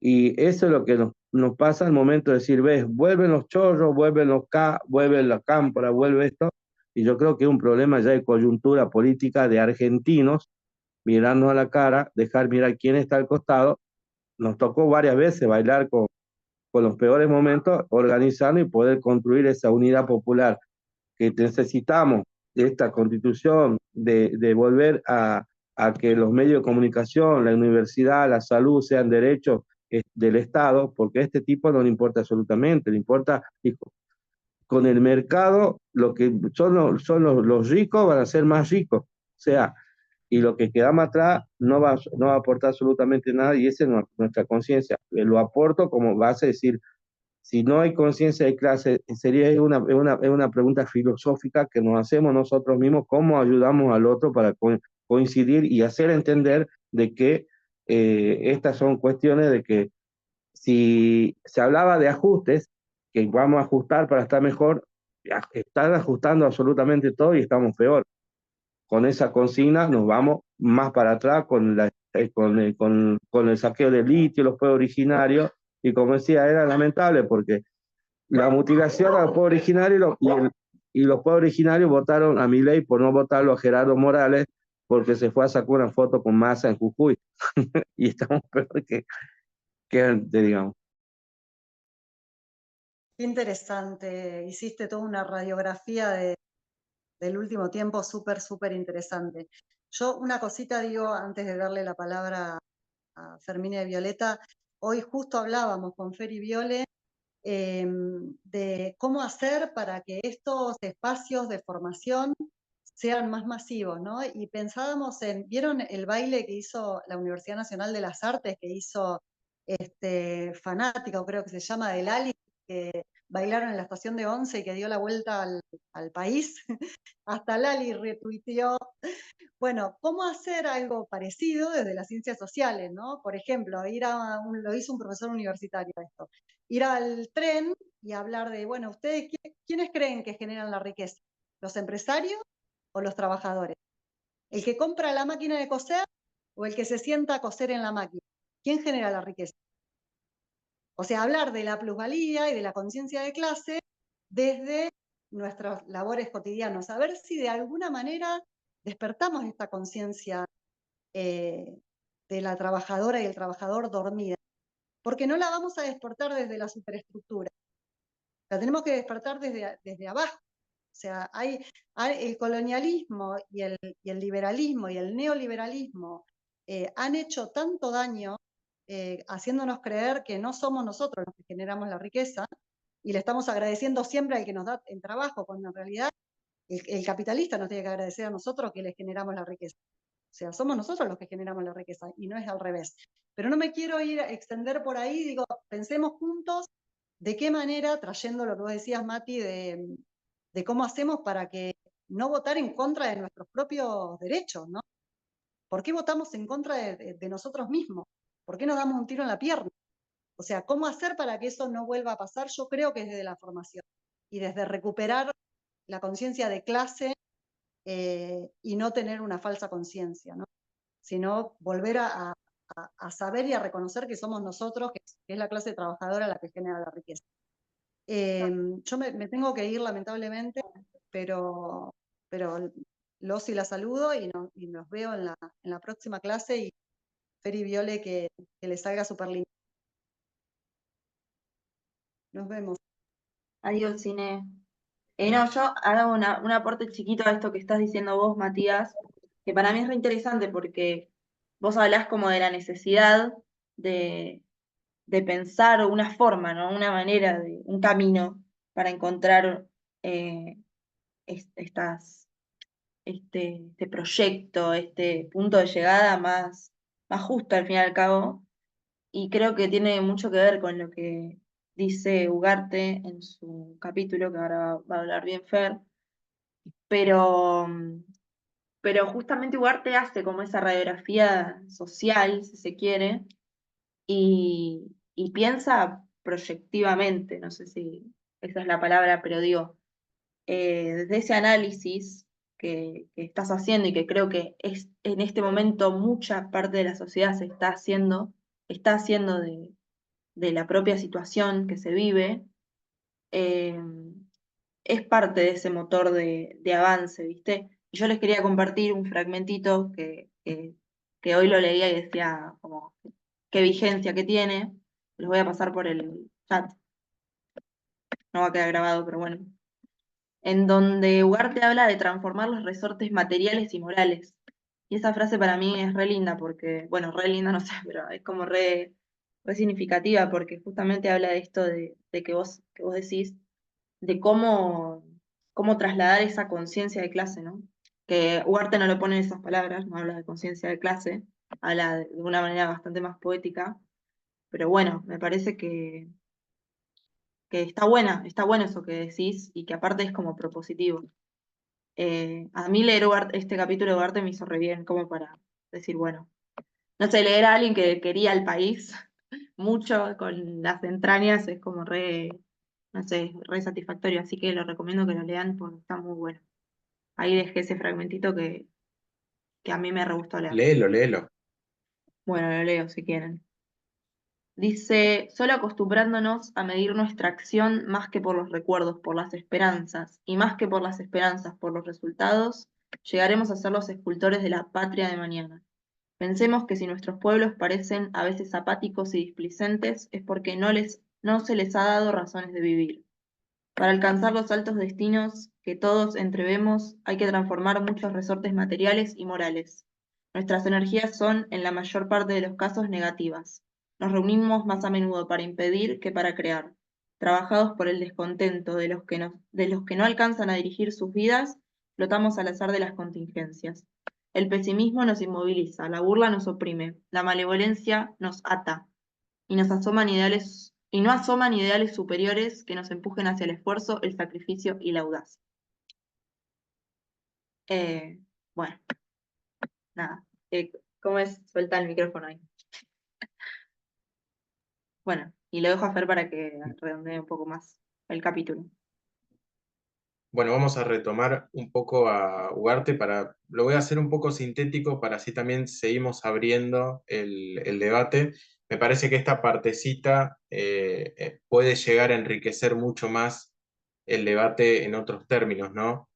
Y eso es lo que nos pasa al momento de decir, ves, vuelven los chorros, vuelven los vuelven la cámpora, vuelve esto. Y yo creo que es un problema ya de coyuntura política de argentinos, mirarnos a la cara, dejar mirar quién está al costado. Nos tocó varias veces bailar con los peores momentos, organizarnos y poder construir esa unidad popular que necesitamos de esta constitución, de volver a que los medios de comunicación, la universidad, la salud sean derechos del Estado, porque a este tipo no le importa absolutamente, le importa con el mercado, lo que son los ricos van a ser más ricos, o sea, y lo que quedamos atrás no va a aportar absolutamente nada, y esa es nuestra conciencia. Lo aporto como base, decir, si no hay conciencia de clase, sería una pregunta filosófica que nos hacemos nosotros mismos, cómo ayudamos al otro para coincidir y hacer entender de que estas son cuestiones de que si se hablaba de ajustes, que vamos a ajustar para estar mejor, están ajustando absolutamente todo y estamos peor. Con esa consigna nos vamos más para atrás con el saqueo del litio, los pueblos originarios, y como decía, era lamentable porque la mutilación a los pueblos originarios y los pueblos originarios votaron a Milei por no votarlo a Gerardo Morales porque se fue a sacar una foto con Massa en Jujuy. Y estamos peor que antes, digamos. Qué interesante, hiciste toda una radiografía del último tiempo súper, súper interesante. Yo una cosita digo antes de darle la palabra a Fermina y Violeta. Hoy justo hablábamos con Fer y Viole de cómo hacer para que estos espacios de formación sean más masivos, ¿no? Y pensábamos ¿vieron el baile que hizo la Universidad Nacional de las Artes, que hizo Fanática, o creo que se llama, del Ali, que bailaron en la estación de Once y que dio la vuelta al país? Hasta Lali retuiteó. Bueno, ¿cómo hacer algo parecido desde las ciencias sociales, ¿no? Por ejemplo, lo hizo un profesor universitario esto, ir al tren y hablar de, bueno, ¿ustedes quiénes creen que generan la riqueza? ¿Los empresarios o los trabajadores? ¿El que compra la máquina de coser o el que se sienta a coser en la máquina? ¿Quién genera la riqueza? O sea, hablar de la plusvalía y de la conciencia de clase desde nuestras labores cotidianas, a ver si de alguna manera despertamos esta conciencia de la trabajadora y el trabajador dormida, porque no la vamos a despertar desde la superestructura, la tenemos que despertar desde abajo. O sea, hay el colonialismo y el liberalismo y el neoliberalismo han hecho tanto daño haciéndonos creer que no somos nosotros los que generamos la riqueza y le estamos agradeciendo siempre al que nos da el trabajo, cuando en realidad el capitalista nos tiene que agradecer a nosotros que le generamos la riqueza. O sea, somos nosotros los que generamos la riqueza y no es al revés. Pero no me quiero ir a extender por ahí, digo, pensemos juntos de qué manera, trayendo lo que vos decías, Mati, de cómo hacemos para que no votar en contra de nuestros propios derechos, ¿no? ¿Por qué votamos en contra de nosotros mismos? ¿Por qué nos damos un tiro en la pierna? O sea, ¿cómo hacer para que eso no vuelva a pasar? Yo creo que es desde la formación y desde recuperar la conciencia de clase y no tener una falsa conciencia, ¿no? Sino volver a saber y a reconocer que somos nosotros, que es la clase trabajadora la que genera la riqueza. Yo me tengo que ir lamentablemente, pero los y la saludo y nos veo en la próxima clase, y Fer y Viole que les salga súper lindo. Nos vemos. Adiós, Cine. No, yo hago un aporte chiquito a esto que estás diciendo vos, Matías, que para mí es re interesante porque vos hablás como de la necesidad de, de pensar una forma, ¿no? Una manera, un camino para encontrar eh, este proyecto, este punto de llegada más justo al fin y al cabo. Y creo que tiene mucho que ver con lo que dice Ugarte en su capítulo, que ahora va a hablar bien Fer, pero, pero justamente Ugarte hace como esa radiografía social, si se quiere, y piensa proyectivamente, no sé si esa es la palabra, pero digo, desde ese análisis que estás haciendo y que creo que es en este momento mucha parte de la sociedad se está haciendo de la propia situación que se vive, eh, es parte de ese motor de avance, ¿viste? Y yo les quería compartir un fragmentito que hoy lo leía y decía como qué vigencia que tiene. Los voy a pasar por el chat, no va a quedar grabado, pero bueno. En donde Ugarte habla de transformar los resortes materiales y morales. Y esa frase para mí es re linda porque, bueno, re linda no sé, pero es como re significativa porque justamente habla de esto de que vos decís, de cómo trasladar esa conciencia de clase, ¿no? Que Ugarte no lo pone en esas palabras, no habla de conciencia de clase, habla de una manera bastante más poética, pero bueno, me parece que está bueno eso que decís y que aparte es como propositivo. A mí leer este capítulo de Ugarte me hizo re bien, como para decir, bueno, no sé, leer a alguien que quería el país mucho con las entrañas es como re, no sé, re satisfactorio, así que lo recomiendo que lo lean porque está muy bueno. Ahí dejé ese fragmentito que a mí me re gustó leer. Léelo, léelo. Bueno, lo leo si quieren. Dice, solo acostumbrándonos a medir nuestra acción más que por los recuerdos, por las esperanzas, y más que por las esperanzas, por los resultados, llegaremos a ser los escultores de la patria de mañana. Pensemos que si nuestros pueblos parecen a veces apáticos y displicentes, es porque no se les ha dado razones de vivir. Para alcanzar los altos destinos que todos entrevemos, hay que transformar muchos resortes materiales y morales. Nuestras energías son, en la mayor parte de los casos, negativas. Nos reunimos más a menudo para impedir que para crear. Trabajados por el descontento de los que no alcanzan a dirigir sus vidas, flotamos al azar de las contingencias. El pesimismo nos inmoviliza, la burla nos oprime, la malevolencia nos ata, y no asoman ideales superiores que nos empujen hacia el esfuerzo, el sacrificio y la audacia. Eh, bueno, nada. ¿Cómo es? Suelta el micrófono ahí. Bueno, y lo dejo a Fer para que redondee un poco más el capítulo. Bueno, vamos a retomar un poco a Ugarte lo voy a hacer un poco sintético para así también seguimos abriendo el debate. Me parece que esta partecita puede llegar a enriquecer mucho más el debate en otros términos, ¿no?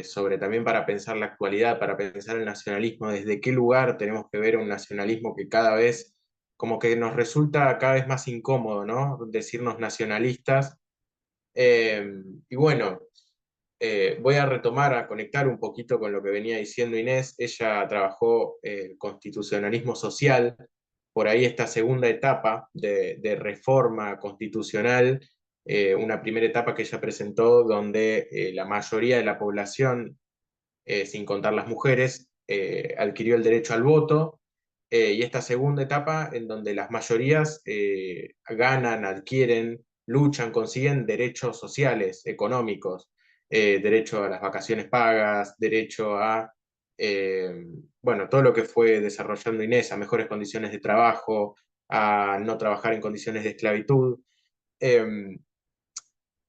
Sobre también para pensar la actualidad, para pensar el nacionalismo, desde qué lugar tenemos que ver un nacionalismo que cada vez, como que nos resulta cada vez más incómodo, ¿no? Decirnos nacionalistas. Y bueno, voy a retomar, a conectar un poquito con lo que venía diciendo Inés. Ella trabajó constitucionalismo social, por ahí esta segunda etapa de reforma constitucional, una primera etapa que ella presentó donde la mayoría de la población, sin contar las mujeres, adquirió el derecho al voto, y esta segunda etapa en donde las mayorías ganan, adquieren, luchan, consiguen derechos sociales, económicos, derecho a las vacaciones pagas, derecho a, bueno, todo lo que fue desarrollando Inés, a mejores condiciones de trabajo, a no trabajar en condiciones de esclavitud. Eh,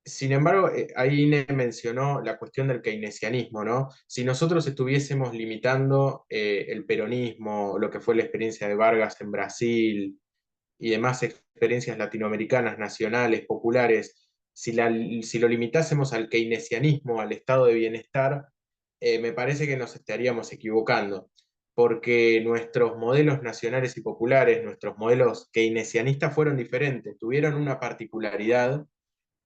Sin embargo, ahí Ine mencionó la cuestión del keynesianismo, ¿no? Si nosotros estuviésemos limitando el peronismo, lo que fue la experiencia de Vargas en Brasil y demás experiencias latinoamericanas, nacionales, populares, si lo limitásemos al keynesianismo, al estado de bienestar, me parece que nos estaríamos equivocando, porque nuestros modelos nacionales y populares, nuestros modelos keynesianistas fueron diferentes, tuvieron una particularidad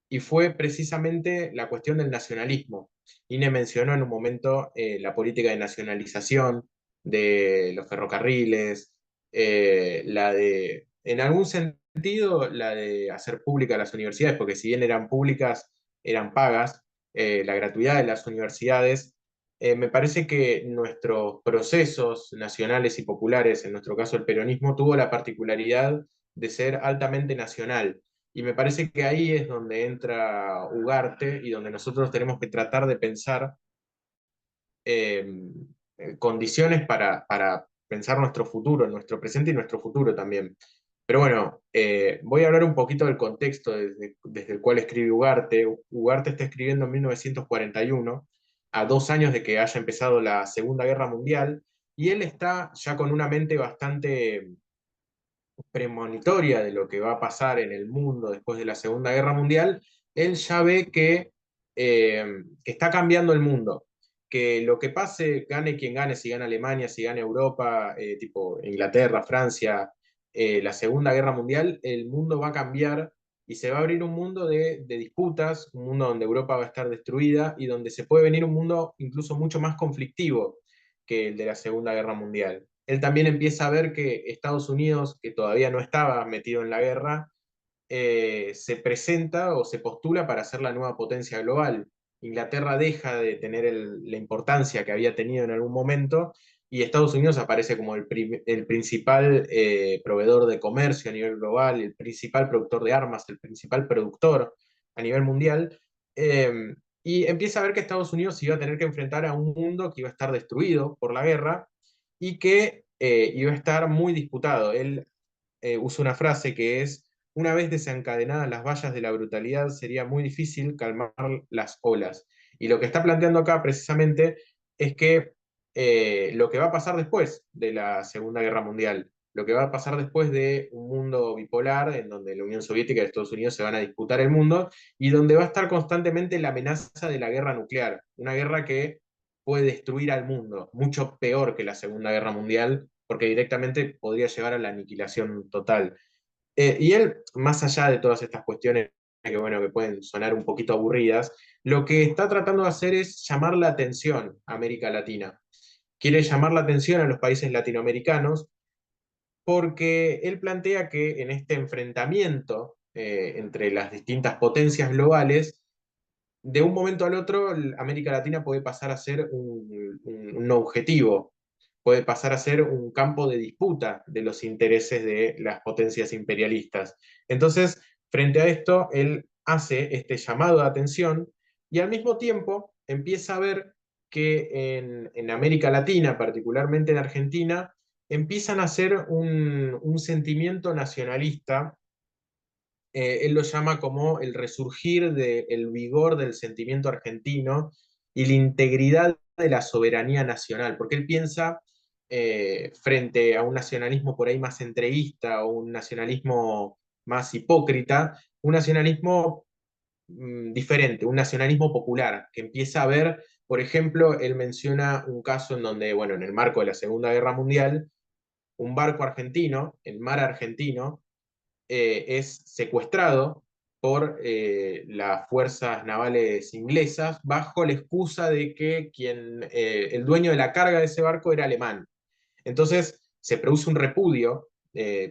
y fue precisamente la cuestión del nacionalismo. Ine mencionó en un momento la política de nacionalización de los ferrocarriles, en algún sentido, la de hacer públicas las universidades, porque si bien eran públicas, eran pagas, la gratuidad de las universidades. Me parece que nuestros procesos nacionales y populares, en nuestro caso el peronismo, tuvo la particularidad de ser altamente nacional. Y me parece que ahí es donde entra Ugarte y donde nosotros tenemos que tratar de pensar eh, condiciones para pensar nuestro futuro, nuestro presente y nuestro futuro también. Pero bueno, voy a hablar un poquito del contexto desde el cual escribe Ugarte. Ugarte está escribiendo en 1941, a 2 años de que haya empezado la Segunda Guerra Mundial, y él está ya con una mente bastante premonitoria de lo que va a pasar en el mundo después de la Segunda Guerra Mundial. Él ya ve que está cambiando el mundo, que lo que pase, gane quien gane, si gana Alemania, si gana Europa, tipo Inglaterra, Francia, la Segunda Guerra Mundial, el mundo va a cambiar y se va a abrir un mundo de disputas, un mundo donde Europa va a estar destruida y donde se puede venir un mundo incluso mucho más conflictivo que el de la Segunda Guerra Mundial. Él también empieza a ver que Estados Unidos, que todavía no estaba metido en la guerra, se presenta o se postula para ser la nueva potencia global. Inglaterra deja de tener la importancia que había tenido en algún momento y Estados Unidos aparece como el principal proveedor de comercio a nivel global, el principal productor de armas, el principal productor a nivel mundial. Y empieza a ver que Estados Unidos se iba a tener que enfrentar a un mundo que iba a estar destruido por la guerra y que iba a estar muy disputado. Él usa una frase que es: una vez desencadenadas las vallas de la brutalidad, sería muy difícil calmar las olas. Y lo que está planteando acá precisamente es que lo que va a pasar después de la Segunda Guerra Mundial, lo que va a pasar después de un mundo bipolar en donde la Unión Soviética y Estados Unidos se van a disputar el mundo y donde va a estar constantemente la amenaza de la guerra nuclear, una guerra que puede destruir al mundo, mucho peor que la Segunda Guerra Mundial, porque directamente podría llevar a la aniquilación total. Y él, más allá de todas estas cuestiones que, bueno, que pueden sonar un poquito aburridas, lo que está tratando de hacer es llamar la atención a América Latina. Quiere llamar la atención a los países latinoamericanos porque él plantea que en este enfrentamiento entre las distintas potencias globales, de un momento al otro, América Latina puede pasar a ser un objetivo, puede pasar a ser un campo de disputa de los intereses de las potencias imperialistas. Entonces, frente a esto, él hace este llamado de atención y al mismo tiempo empieza a ver que en América Latina, particularmente en Argentina, empiezan a hacer un sentimiento nacionalista. Él lo llama como el resurgir del vigor del sentimiento argentino y la integridad de la soberanía nacional, porque él piensa frente a un nacionalismo por ahí más entreguista o un nacionalismo más hipócrita, un nacionalismo diferente, un nacionalismo popular, que empieza a ver, por ejemplo, él menciona un caso en donde, bueno, en el marco de la Segunda Guerra Mundial, un barco argentino, el mar argentino, es secuestrado por las fuerzas navales inglesas bajo la excusa de que el dueño de la carga de ese barco era alemán. Entonces se produce un repudio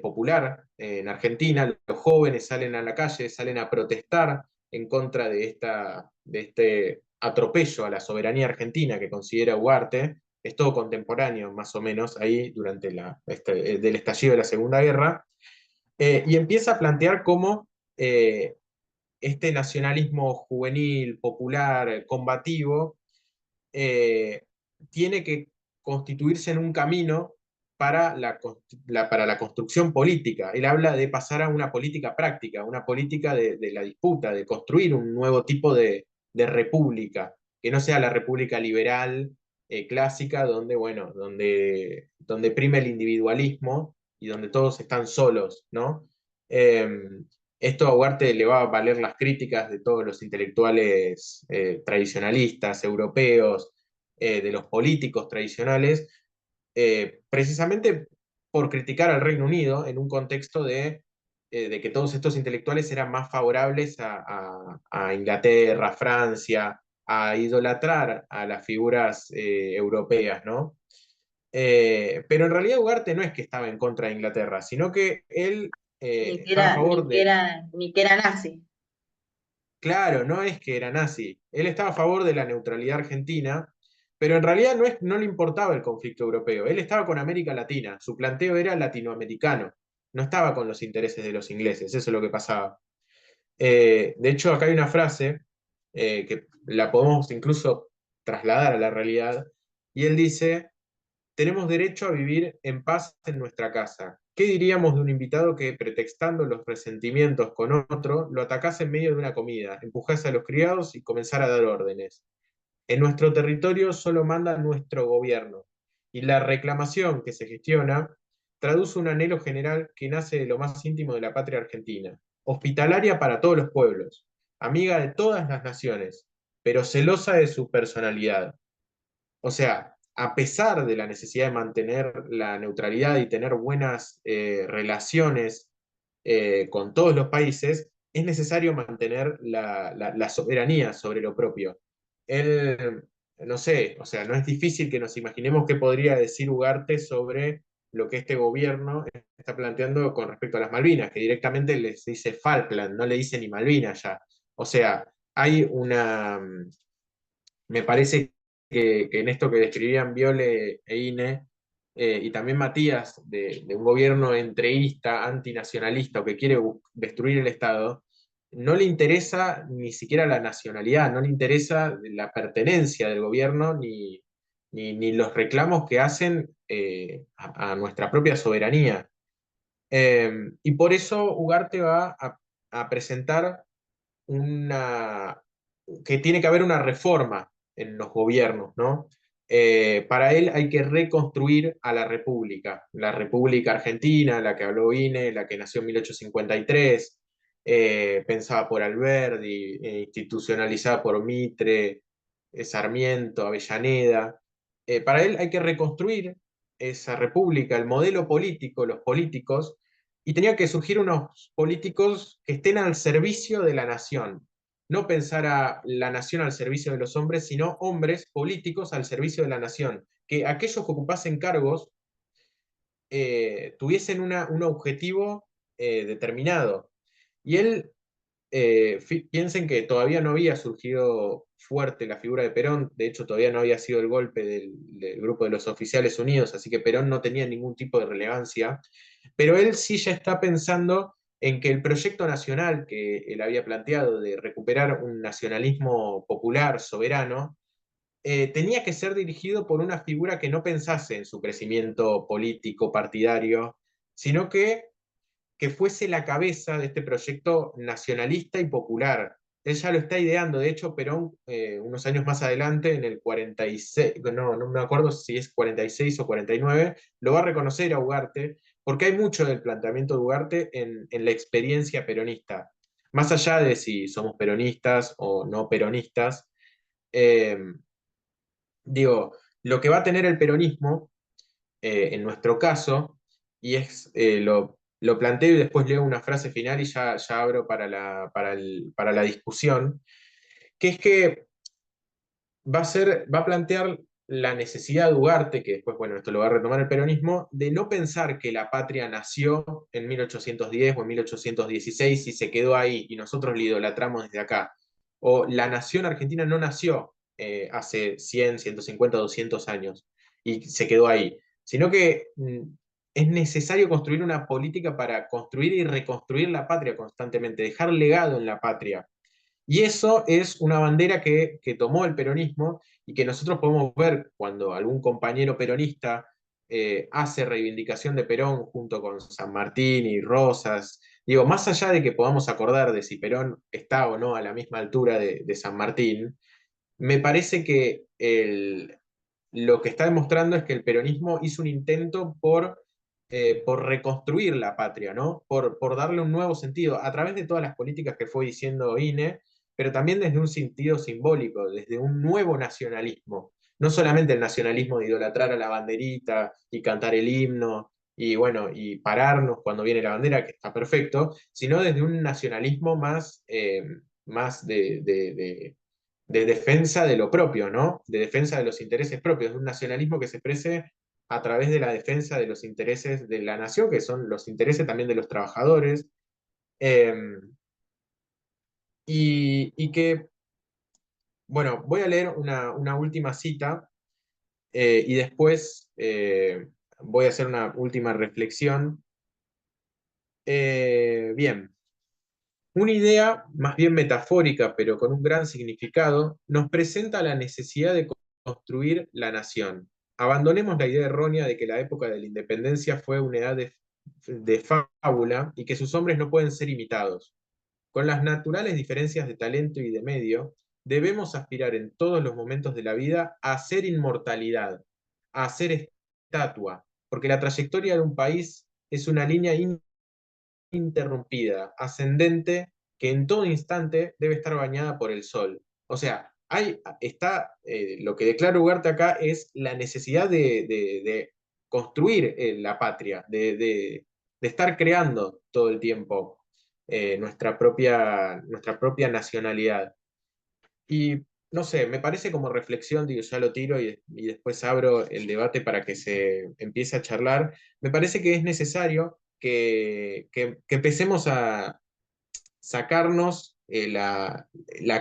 popular en Argentina, los jóvenes salen a la calle, salen a protestar en contra de este atropello a la soberanía argentina que considera Ugarte. Es todo contemporáneo, más o menos, ahí durante del estallido de la Segunda Guerra, y empieza a plantear cómo este nacionalismo juvenil, popular, combativo, eh, tiene que constituirse en un camino para la construcción política. Él habla de pasar a una política práctica, una política de la disputa, de construir un nuevo tipo de república, que no sea la república liberal clásica, donde, bueno, donde prime el individualismo y donde todos están solos, ¿no? Eh, Esto a Ugarte le va a valer las críticas de todos los intelectuales tradicionalistas europeos, de los políticos tradicionales, precisamente por criticar al Reino Unido en un contexto de de que todos estos intelectuales eran más favorables a Inglaterra, Francia, a idolatrar a las figuras europeas, ¿no? Pero en realidad Ugarte no es que estaba en contra de Inglaterra, sino que él estaba a favor de... ni que era nazi. Claro, no es que era nazi. Él estaba a favor de la neutralidad argentina, pero en realidad no le importaba el conflicto europeo. Él estaba con América Latina. Su planteo era latinoamericano. No estaba con los intereses de los ingleses. Eso es lo que pasaba. De hecho, acá hay una frase que la podemos incluso trasladar a la realidad. Y él dice: tenemos derecho a vivir en paz en nuestra casa. ¿Qué diríamos de un invitado que, pretextando los resentimientos con otro, lo atacase en medio de una comida, empujase a los criados y comenzara a dar órdenes? En nuestro territorio solo manda nuestro gobierno, y la reclamación que se gestiona traduce un anhelo general que nace de lo más íntimo de la patria argentina, hospitalaria para todos los pueblos, amiga de todas las naciones, pero celosa de su personalidad. O sea, a pesar de la necesidad de mantener la neutralidad y tener buenas relaciones con todos los países, es necesario mantener la soberanía sobre lo propio. Él, no sé, o sea, no es difícil que nos imaginemos qué podría decir Ugarte sobre lo que este gobierno está planteando con respecto a las Malvinas, que directamente les dice Falkland, no le dice ni Malvinas ya. O sea, hay una, me parece que en esto que describían Viole e Ine, y también Matías, de un gobierno entreísta, antinacionalista o que quiere destruir el Estado, no le interesa ni siquiera la nacionalidad, no le interesa la pertenencia del gobierno ni los reclamos que hacen a nuestra propia soberanía. Y por eso Ugarte va a presentar una, que tiene que haber una reforma en los gobiernos, ¿no? Para él hay que reconstruir a la República Argentina, la que habló INE, la que nació en 1853, pensada por Alberdi, institucionalizada por Mitre, Sarmiento, Avellaneda. Para él hay que reconstruir esa república, el modelo político, los políticos, y tenía que surgir unos políticos que estén al servicio de la nación. No pensar a la nación al servicio de los hombres, sino hombres políticos al servicio de la nación. Que aquellos que ocupasen cargos tuviesen un objetivo determinado. Y él, piensen que todavía no había surgido fuerte la figura de Perón, de hecho todavía no había sido el golpe del grupo de los oficiales unidos, así que Perón no tenía ningún tipo de relevancia, pero él sí ya está pensando en que el proyecto nacional que él había planteado de recuperar un nacionalismo popular, soberano, tenía que ser dirigido por una figura que no pensase en su crecimiento político, partidario, sino que fuese la cabeza de este proyecto nacionalista y popular. Él ya lo está ideando, de hecho Perón, unos años más adelante, en el 46, no me acuerdo si es 46 o 49, lo va a reconocer a Ugarte, porque hay mucho del planteamiento de Ugarte en la experiencia peronista. Más allá de si somos peronistas o no peronistas, eh, digo, lo que va a tener el peronismo en nuestro caso, y lo planteo y después leo una frase final y ya abro para la discusión, que es que va a plantear la necesidad de Ugarte, que después, bueno, esto lo va a retomar el peronismo, de no pensar que la patria nació en 1810 o en 1816 y se quedó ahí y nosotros la idolatramos desde acá. O la nación argentina no nació hace 100, 150, 200 años y se quedó ahí, sino que es necesario construir una política para construir y reconstruir la patria constantemente, dejar legado en la patria. Y eso es una bandera que tomó el peronismo y que nosotros podemos ver cuando algún compañero peronista hace reivindicación de Perón junto con San Martín y Rosas. Digo, más allá de que podamos acordar de si Perón está o no a la misma altura de San Martín, me parece que lo que está demostrando es que el peronismo hizo un intento por reconstruir la patria, ¿no? Por darle un nuevo sentido, a través de todas las políticas que fue diciendo INE, pero también desde un sentido simbólico, desde un nuevo nacionalismo. No solamente el nacionalismo de idolatrar a la banderita y cantar el himno, y bueno, y pararnos cuando viene la bandera, que está perfecto, sino desde un nacionalismo más de defensa de lo propio, ¿no? De defensa de los intereses propios, un nacionalismo que se exprese a través de la defensa de los intereses de la nación, que son los intereses también de los trabajadores, eh, y que, bueno, voy a leer una última cita y después voy a hacer una última reflexión. Bien, una idea más bien metafórica, pero con un gran significado, nos presenta la necesidad de construir la nación. Abandonemos la idea errónea de que la época de la independencia fue una edad de fábula y que sus hombres no pueden ser imitados. Con las naturales diferencias de talento y de medio, debemos aspirar en todos los momentos de la vida a hacer inmortalidad, a hacer estatua, porque la trayectoria de un país es una línea interrumpida, ascendente, que en todo instante debe estar bañada por el sol. O sea, lo que declara Ugarte acá es la necesidad de construir la patria, de estar creando todo el tiempo nuestra propia nacionalidad. Y no sé, me parece como reflexión, digo, ya lo tiro y después abro el debate para que se empiece a charlar. Me parece que es necesario que empecemos a sacarnos la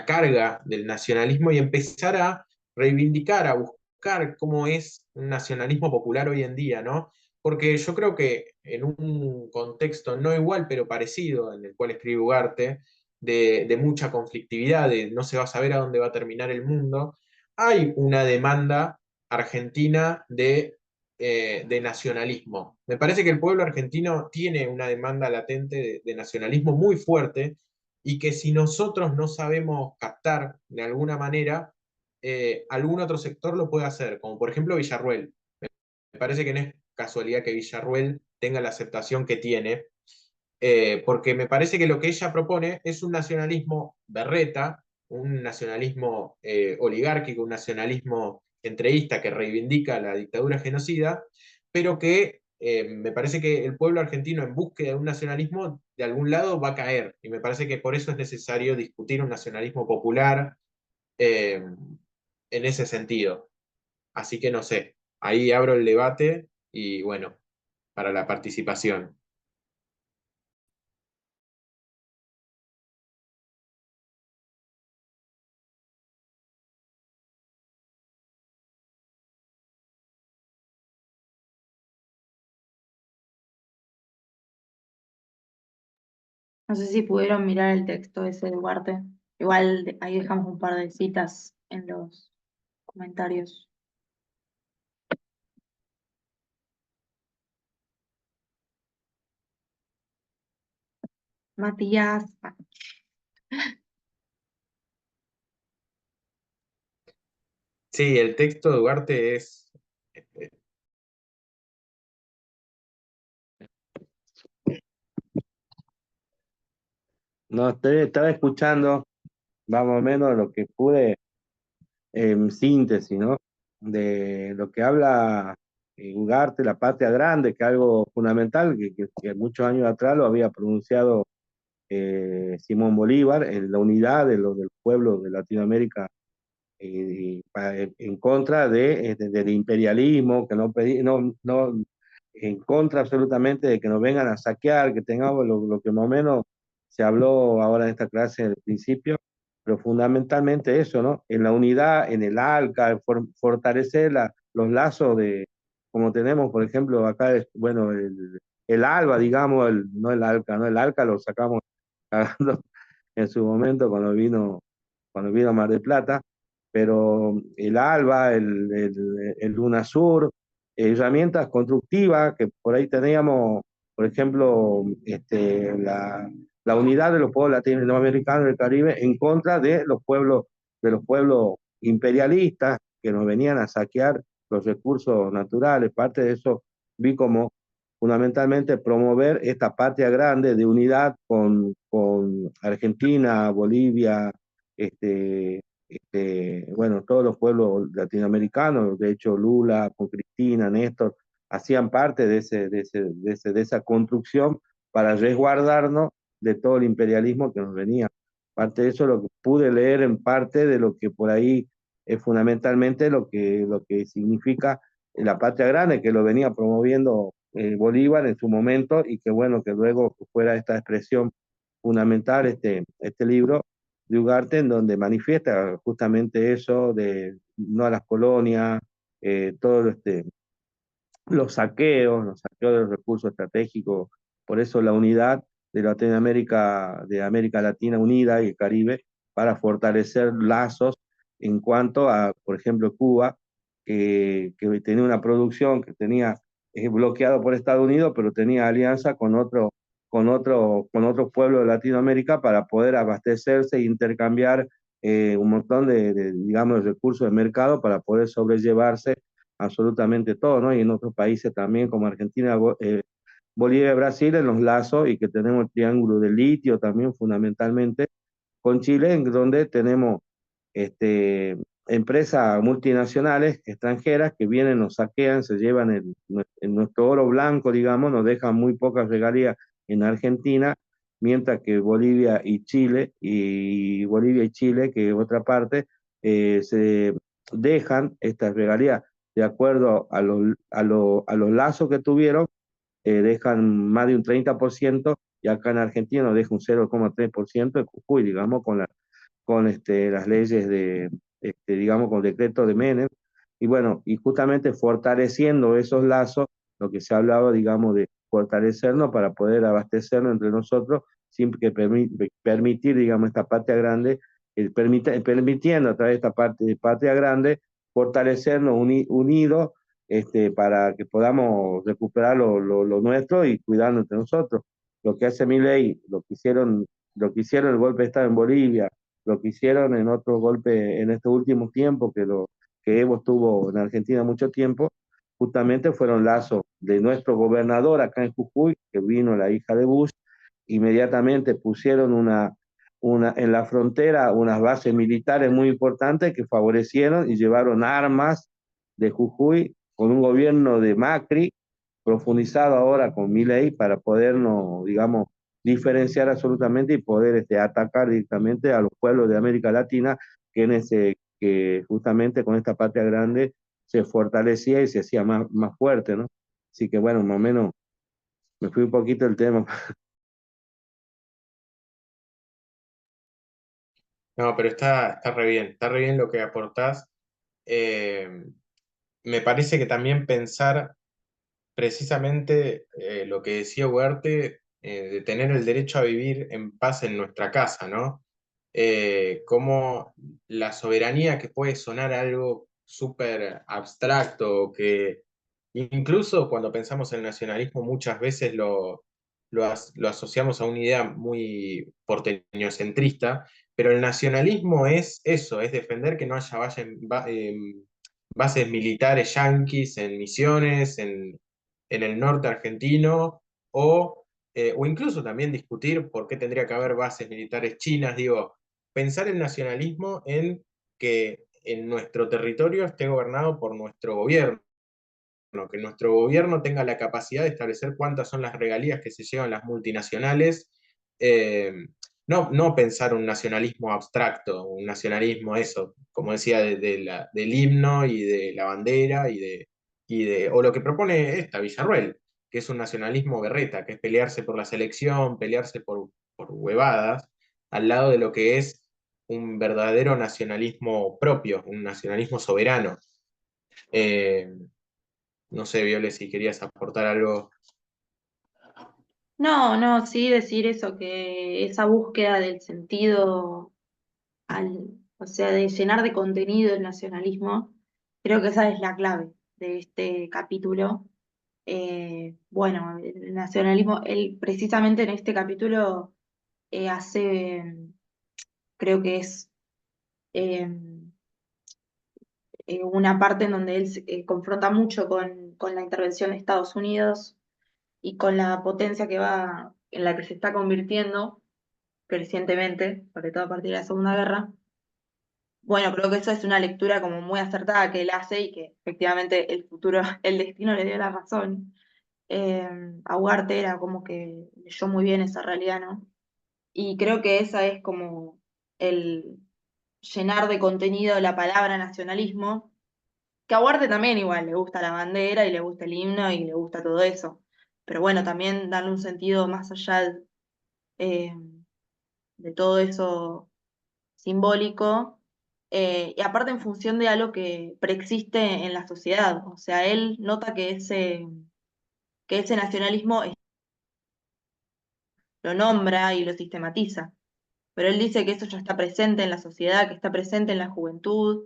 carga del nacionalismo y empezar a reivindicar, a buscar cómo es un nacionalismo popular hoy en día, ¿no? Porque yo creo que en un contexto no igual, pero parecido, en el cual escribe Ugarte, de mucha conflictividad, de no se va a saber a dónde va a terminar el mundo, hay una demanda argentina de nacionalismo. Me parece que el pueblo argentino tiene una demanda latente de nacionalismo muy fuerte y que si nosotros no sabemos captar de alguna manera, algún otro sector lo puede hacer, como por ejemplo Villarruel. Me parece que no es casualidad que Villarruel tenga la aceptación que tiene, porque me parece que lo que ella propone es un nacionalismo berreta, un nacionalismo oligárquico, un nacionalismo entreísta que reivindica la dictadura genocida, pero que me parece que el pueblo argentino en búsqueda de un nacionalismo de algún lado va a caer, y me parece que por eso es necesario discutir un nacionalismo popular eh, en ese sentido. Así que no sé, ahí abro el debate y bueno, para la participación. No sé si pudieron mirar el texto ese de Ugarte. Igual ahí dejamos un par de citas en los comentarios. Matías. Sí, el texto de Ugarte es... No, estaba escuchando más o menos lo que pude en síntesis, ¿no? De lo que habla Ugarte, la patria grande, que es algo fundamental, que muchos años atrás lo había pronunciado Simón Bolívar, en la unidad del pueblo de Latinoamérica en contra del imperialismo, que no, en contra absolutamente de que nos vengan a saquear, que tengamos lo que más o menos se habló ahora en esta clase al principio, pero fundamentalmente eso, ¿no? En la unidad, en el ALCA, fortalecer los lazos como tenemos, por ejemplo, acá, bueno, el ALBA, digamos, no el ALCA, ¿no? El ALCA lo sacamos en su momento cuando vino a Mar del Plata, pero el ALBA, el UNASUR, herramientas constructivas que por ahí teníamos, por ejemplo, la unidad de los pueblos latinoamericanos del Caribe en contra de los pueblos imperialistas que nos venían a saquear los recursos naturales. Parte de eso vi como fundamentalmente promover esta patria grande de unidad con Argentina, Bolivia, bueno, todos los pueblos latinoamericanos, de hecho Lula, con Cristina, Néstor, hacían parte de esa construcción para resguardarnos de todo el imperialismo que nos venía. Parte de eso lo que pude leer en parte de lo que por ahí es fundamentalmente lo que significa la patria grande, que lo venía promoviendo Bolívar en su momento y que bueno, que luego fuera esta expresión fundamental, este libro de Ugarte, en donde manifiesta justamente eso de no a las colonias, todo los saqueos de los recursos estratégicos, por eso la unidad de Latinoamérica, de América Latina unida y el Caribe, para fortalecer lazos en cuanto a, por ejemplo, Cuba, que tenía una producción que tenía bloqueado por Estados Unidos, pero tenía alianza con otros pueblos de Latinoamérica para poder abastecerse e intercambiar un montón digamos, recursos de mercado para poder sobrellevarse absolutamente todo, ¿no? Y en otros países también, como Argentina, Bolivia y Brasil, en los lazos, y que tenemos el triángulo del litio también fundamentalmente, con Chile, en donde tenemos este, empresas multinacionales extranjeras que vienen, nos saquean, se llevan nuestro oro blanco, digamos, nos dejan muy pocas regalías en Argentina, mientras que Bolivia y Chile, que es otra parte, se dejan estas regalías de acuerdo a los lazos que tuvieron, dejan más de un 30%, y acá en Argentina nos deja un 0,3% de Jujuy, digamos, con las leyes digamos, con decreto de Menem. Y bueno, y justamente fortaleciendo esos lazos, lo que se ha hablado, digamos, de fortalecernos para poder abastecernos entre nosotros, sin que permitir, digamos, esta patria grande, permitiendo a través de esta parte de patria grande, fortalecernos unidos, para que podamos recuperar lo nuestro y cuidarnos entre nosotros. Lo que hace Milei, lo que hicieron el golpe de Estado en Bolivia, lo que hicieron en otros golpes en estos últimos tiempos, que Evo estuvo en Argentina mucho tiempo, justamente fueron lazos de nuestro gobernador acá en Jujuy, que vino la hija de Bush, inmediatamente pusieron en la frontera unas bases militares muy importantes que favorecieron y llevaron armas de Jujuy con un gobierno de Macri, profundizado ahora con Milei, para podernos, digamos, diferenciar absolutamente y poder atacar directamente a los pueblos de América Latina, que justamente con esta patria grande se fortalecía y se hacía más fuerte, ¿no? Así que bueno, más o menos me fui un poquito del tema. No, pero está re bien lo que aportás. Eh, Me parece que también pensar precisamente lo que decía Huerte, de tener el derecho a vivir en paz en nuestra casa, ¿no? Como la soberanía, que puede sonar algo súper abstracto, que incluso cuando pensamos en el nacionalismo muchas veces lo asociamos a una idea muy porteñocentrista, pero el nacionalismo es eso, es defender que no haya bases militares yanquis en Misiones, en el norte argentino, o incluso también discutir por qué tendría que haber bases militares chinas. Digo, pensar el nacionalismo en que en nuestro territorio esté gobernado por nuestro gobierno, que nuestro gobierno tenga la capacidad de establecer cuántas son las regalías que se llevan las multinacionales. eh, no pensar un nacionalismo abstracto, un nacionalismo eso, como decía, del himno y de la bandera o lo que propone esta Villarruel, que es un nacionalismo berreta, que es pelearse por la selección, pelearse por huevadas, al lado de lo que es un verdadero nacionalismo propio, un nacionalismo soberano. Eh, no sé, Viole, si querías aportar algo. No, no, sí decir eso, que esa búsqueda del sentido, o sea, de llenar de contenido el nacionalismo, creo que esa es la clave de este capítulo. Bueno, el nacionalismo, él precisamente en este capítulo hace, creo que es eh, una parte en donde él se confronta mucho con la intervención de Estados Unidos y con la potencia en la que se está convirtiendo crecientemente, sobre todo a partir de la Segunda Guerra. bueno, creo que eso es una lectura como muy acertada que él hace y que efectivamente el futuro, el destino le dio la razón. A Ugarte era como que leyó muy bien esa realidad, ¿no? Y creo que esa es como el llenar de contenido la palabra nacionalismo, que a Ugarte también igual le gusta la bandera y le gusta el himno y le gusta todo eso. Pero bueno, también darle un sentido más allá eh, de todo eso simbólico, y aparte en función de algo que preexiste en la sociedad. O sea, él nota que ese nacionalismo lo nombra y lo sistematiza, pero él dice que eso ya está presente en la sociedad, que está presente en la juventud,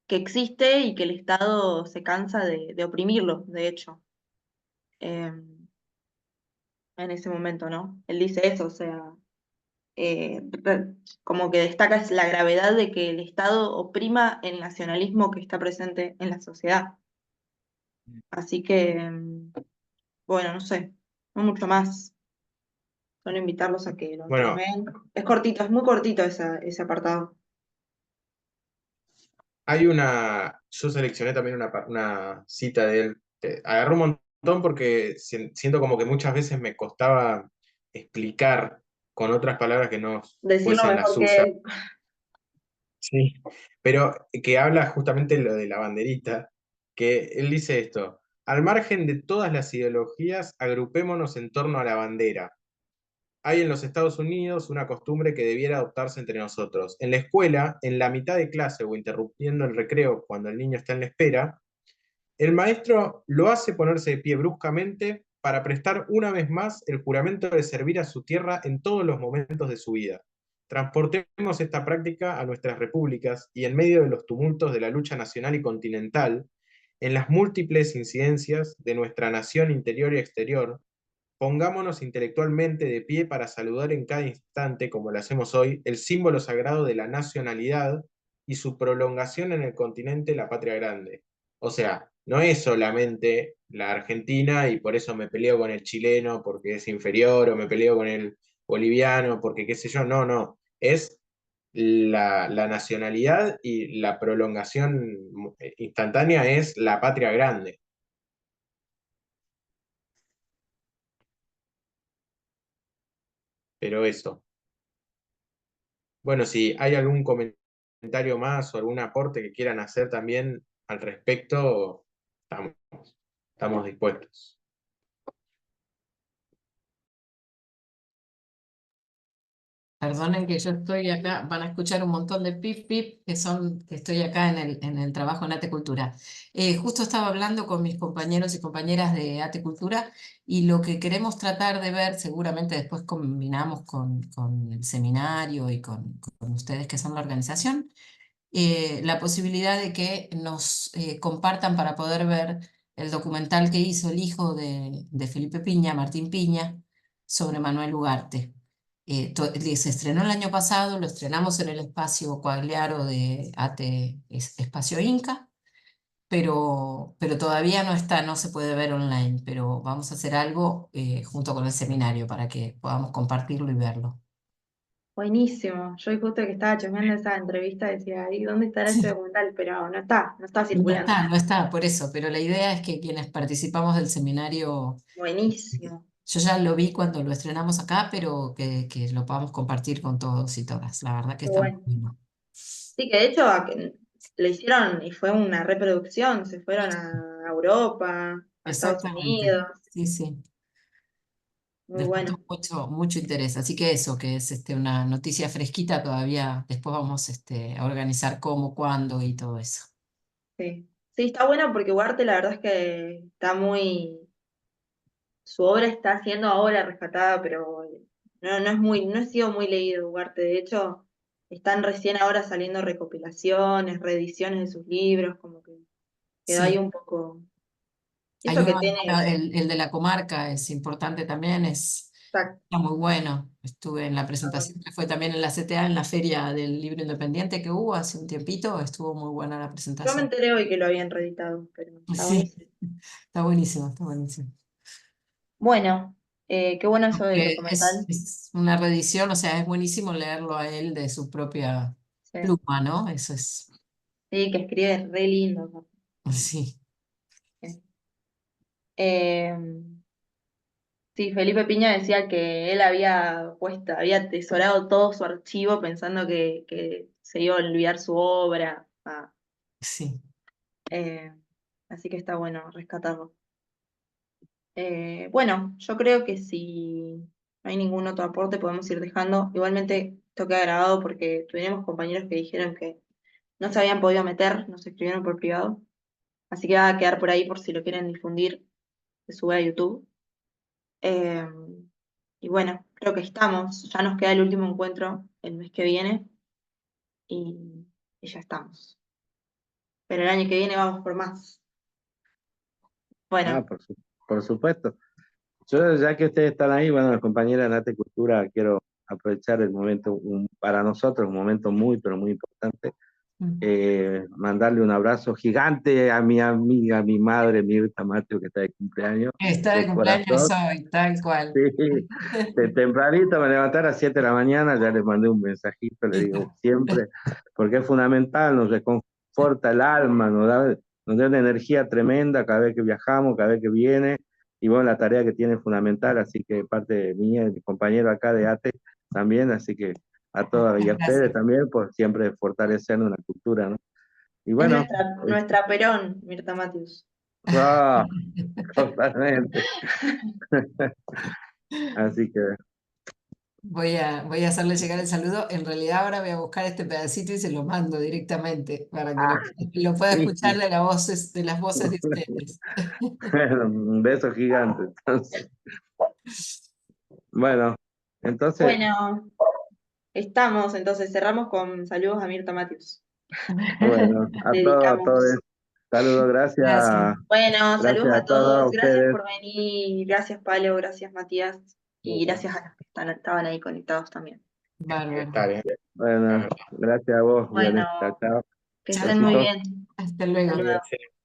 que existe y que el Estado se cansa de oprimirlo, de hecho, eh, en ese momento, ¿no? Él dice eso, o sea, como que destaca es la gravedad de que el Estado oprima el nacionalismo que está presente en la sociedad. Así que, bueno, no sé, no mucho más. Solo invitarlos a que lo Bueno, chusmeen. Es cortito, es muy cortito ese apartado. yo seleccioné también una cita de él. Agarré un montón porque siento como que muchas veces me costaba explicar con otras palabras que no Decirlo fuesen las mejor que suyas. él. Sí, pero que habla justamente lo de la banderita, que él dice esto: al margen de todas las ideologías, agrupémonos en torno a la bandera. Hay en los Estados Unidos una costumbre que debiera adoptarse entre nosotros. En la escuela, en la mitad de clase o interrumpiendo el recreo cuando el niño está en la espera, el maestro lo hace ponerse de pie bruscamente para prestar una vez más el juramento de servir a su tierra en todos los momentos de su vida. Transportemos esta práctica a nuestras repúblicas y en medio de los tumultos de la lucha nacional y continental, en las múltiples incidencias de nuestra nación interior y exterior, pongámonos intelectualmente de pie para saludar en cada instante, como lo hacemos hoy, el símbolo sagrado de la nacionalidad y su prolongación en el continente, la patria grande. O sea, no es solamente la Argentina y por eso me peleo con el chileno porque es inferior o me peleo con el boliviano porque qué sé yo, no, no, es la nacionalidad y la prolongación instantánea es la patria grande. Pero eso. Bueno, si hay algún comentario más o algún aporte que quieran hacer también al respecto, estamos, estamos dispuestos. Perdonen que yo estoy acá, van a escuchar un montón de pip pip que estoy acá en el trabajo en Ate Cultura. Justo estaba hablando con mis compañeros y compañeras de Ate Cultura y lo que queremos tratar de ver, seguramente después combinamos con el seminario y con ustedes que son la organización, la posibilidad de que nos compartan para poder ver el documental que hizo el hijo de Felipe Piña, Martín Piña, sobre Manuel Ugarte. Se estrenó el año pasado, lo estrenamos en el espacio Coagliaro de ATE Espacio Inca, pero todavía no está, no se puede ver online, pero vamos a hacer algo junto con el seminario para que podamos compartirlo y verlo. Buenísimo. Yo justo que estaba chusmeando esa entrevista decía, ¿y dónde estará ese Sí. documental? Pero no está No circulando. está, no está, por eso, pero la idea es que quienes participamos del seminario, Buenísimo. yo ya lo vi cuando lo estrenamos acá, pero que lo podamos compartir con todos y todas. La verdad que Qué está muy bueno. bueno. Sí, que de hecho le hicieron y fue una reproducción. Se fueron a Europa, a Estados Exactamente. Unidos. Sí, sí. Muy Despertó bueno. mucho, mucho interés. Así que eso, que es una noticia fresquita todavía. Después vamos a organizar cómo, cuándo y todo eso. Sí. Sí, está bueno porque Ugarte la verdad es que está su obra está siendo ahora rescatada, pero no ha sido muy leído Ugarte. De hecho, están recién ahora saliendo recopilaciones, reediciones de sus libros, como que quedó ahí Sí. un poco. Y Hay eso que uno, tiene, el de la comarca es importante también, exacto, está muy bueno. Estuve en la está bueno. presentación que fue también en la CTA, en la Feria del Libro Independiente que hubo hace un tiempito. Estuvo muy buena la Yo me presentación. enteré hoy que lo habían reeditado, pero está Sí, buenísimo. está buenísimo, está buenísimo. Bueno, qué bueno eso del Que documental. es una reedición, o sea, es buenísimo leerlo a él de su propia, Sí, Pluma, ¿no? Eso es. sí, que escribe re lindo. Sí, Eh, sí, Felipe Piña decía que él había atesorado todo su archivo pensando que se iba a olvidar su obra. sí. Eh, Así que está bueno rescatarlo. Bueno, yo creo que si no hay ningún otro aporte podemos ir dejando. Igualmente esto queda grabado porque tuvimos compañeros que dijeron que no se habían podido meter, nos escribieron por privado. Así que va a quedar por ahí por si lo quieren difundir, se sube a YouTube. Eh, y bueno, creo que estamos. Ya nos queda el último encuentro el mes que viene y ya estamos. Pero el año que viene vamos por más. Ah, Bueno, por supuesto. Yo, ya que ustedes están ahí, bueno, compañera de Nate Cultura, quiero aprovechar el momento, para nosotros, un momento muy, pero muy importante. Mandarle un abrazo gigante a mi amiga, mi madre, Mirta Mateo, que está de cumpleaños, Está de de cumpleaños corazón. hoy, tal cual. Sí, de tempranito me levanté a las 7 de la mañana, ya le mandé un mensajito, le digo siempre, porque es fundamental, nos reconforta el alma, nos da una energía tremenda cada vez que viajamos, cada vez que viene, y bueno, la tarea que tiene es fundamental, así que parte mía y mi compañero acá de ATE también, así que a todos y a ustedes Gracias. también, por siempre fortalecer una cultura, ¿no? Y es bueno, nuestra Perón, Mirta Matius. ah, totalmente, así que Voy a hacerle llegar el saludo. En realidad ahora voy a buscar este pedacito y se lo mando directamente para que lo pueda escuchar sí, de las voces de ustedes. un beso gigante. Entonces, bueno, entonces, Bueno, estamos, entonces cerramos con saludos a Mirta Matius. bueno, a todos, Dedicamos. saludos, Gracias. Bueno, saludos gracias a a todos todos, gracias ustedes. por venir, gracias Palo, gracias Matías y Bueno, gracias a los que estaban ahí conectados también. Bárbaro. está bien. Bueno, gracias a vos, Bueno, Violeta, chao, que estén muy besitos. bien. Hasta Hasta luego. luego. Cuídense.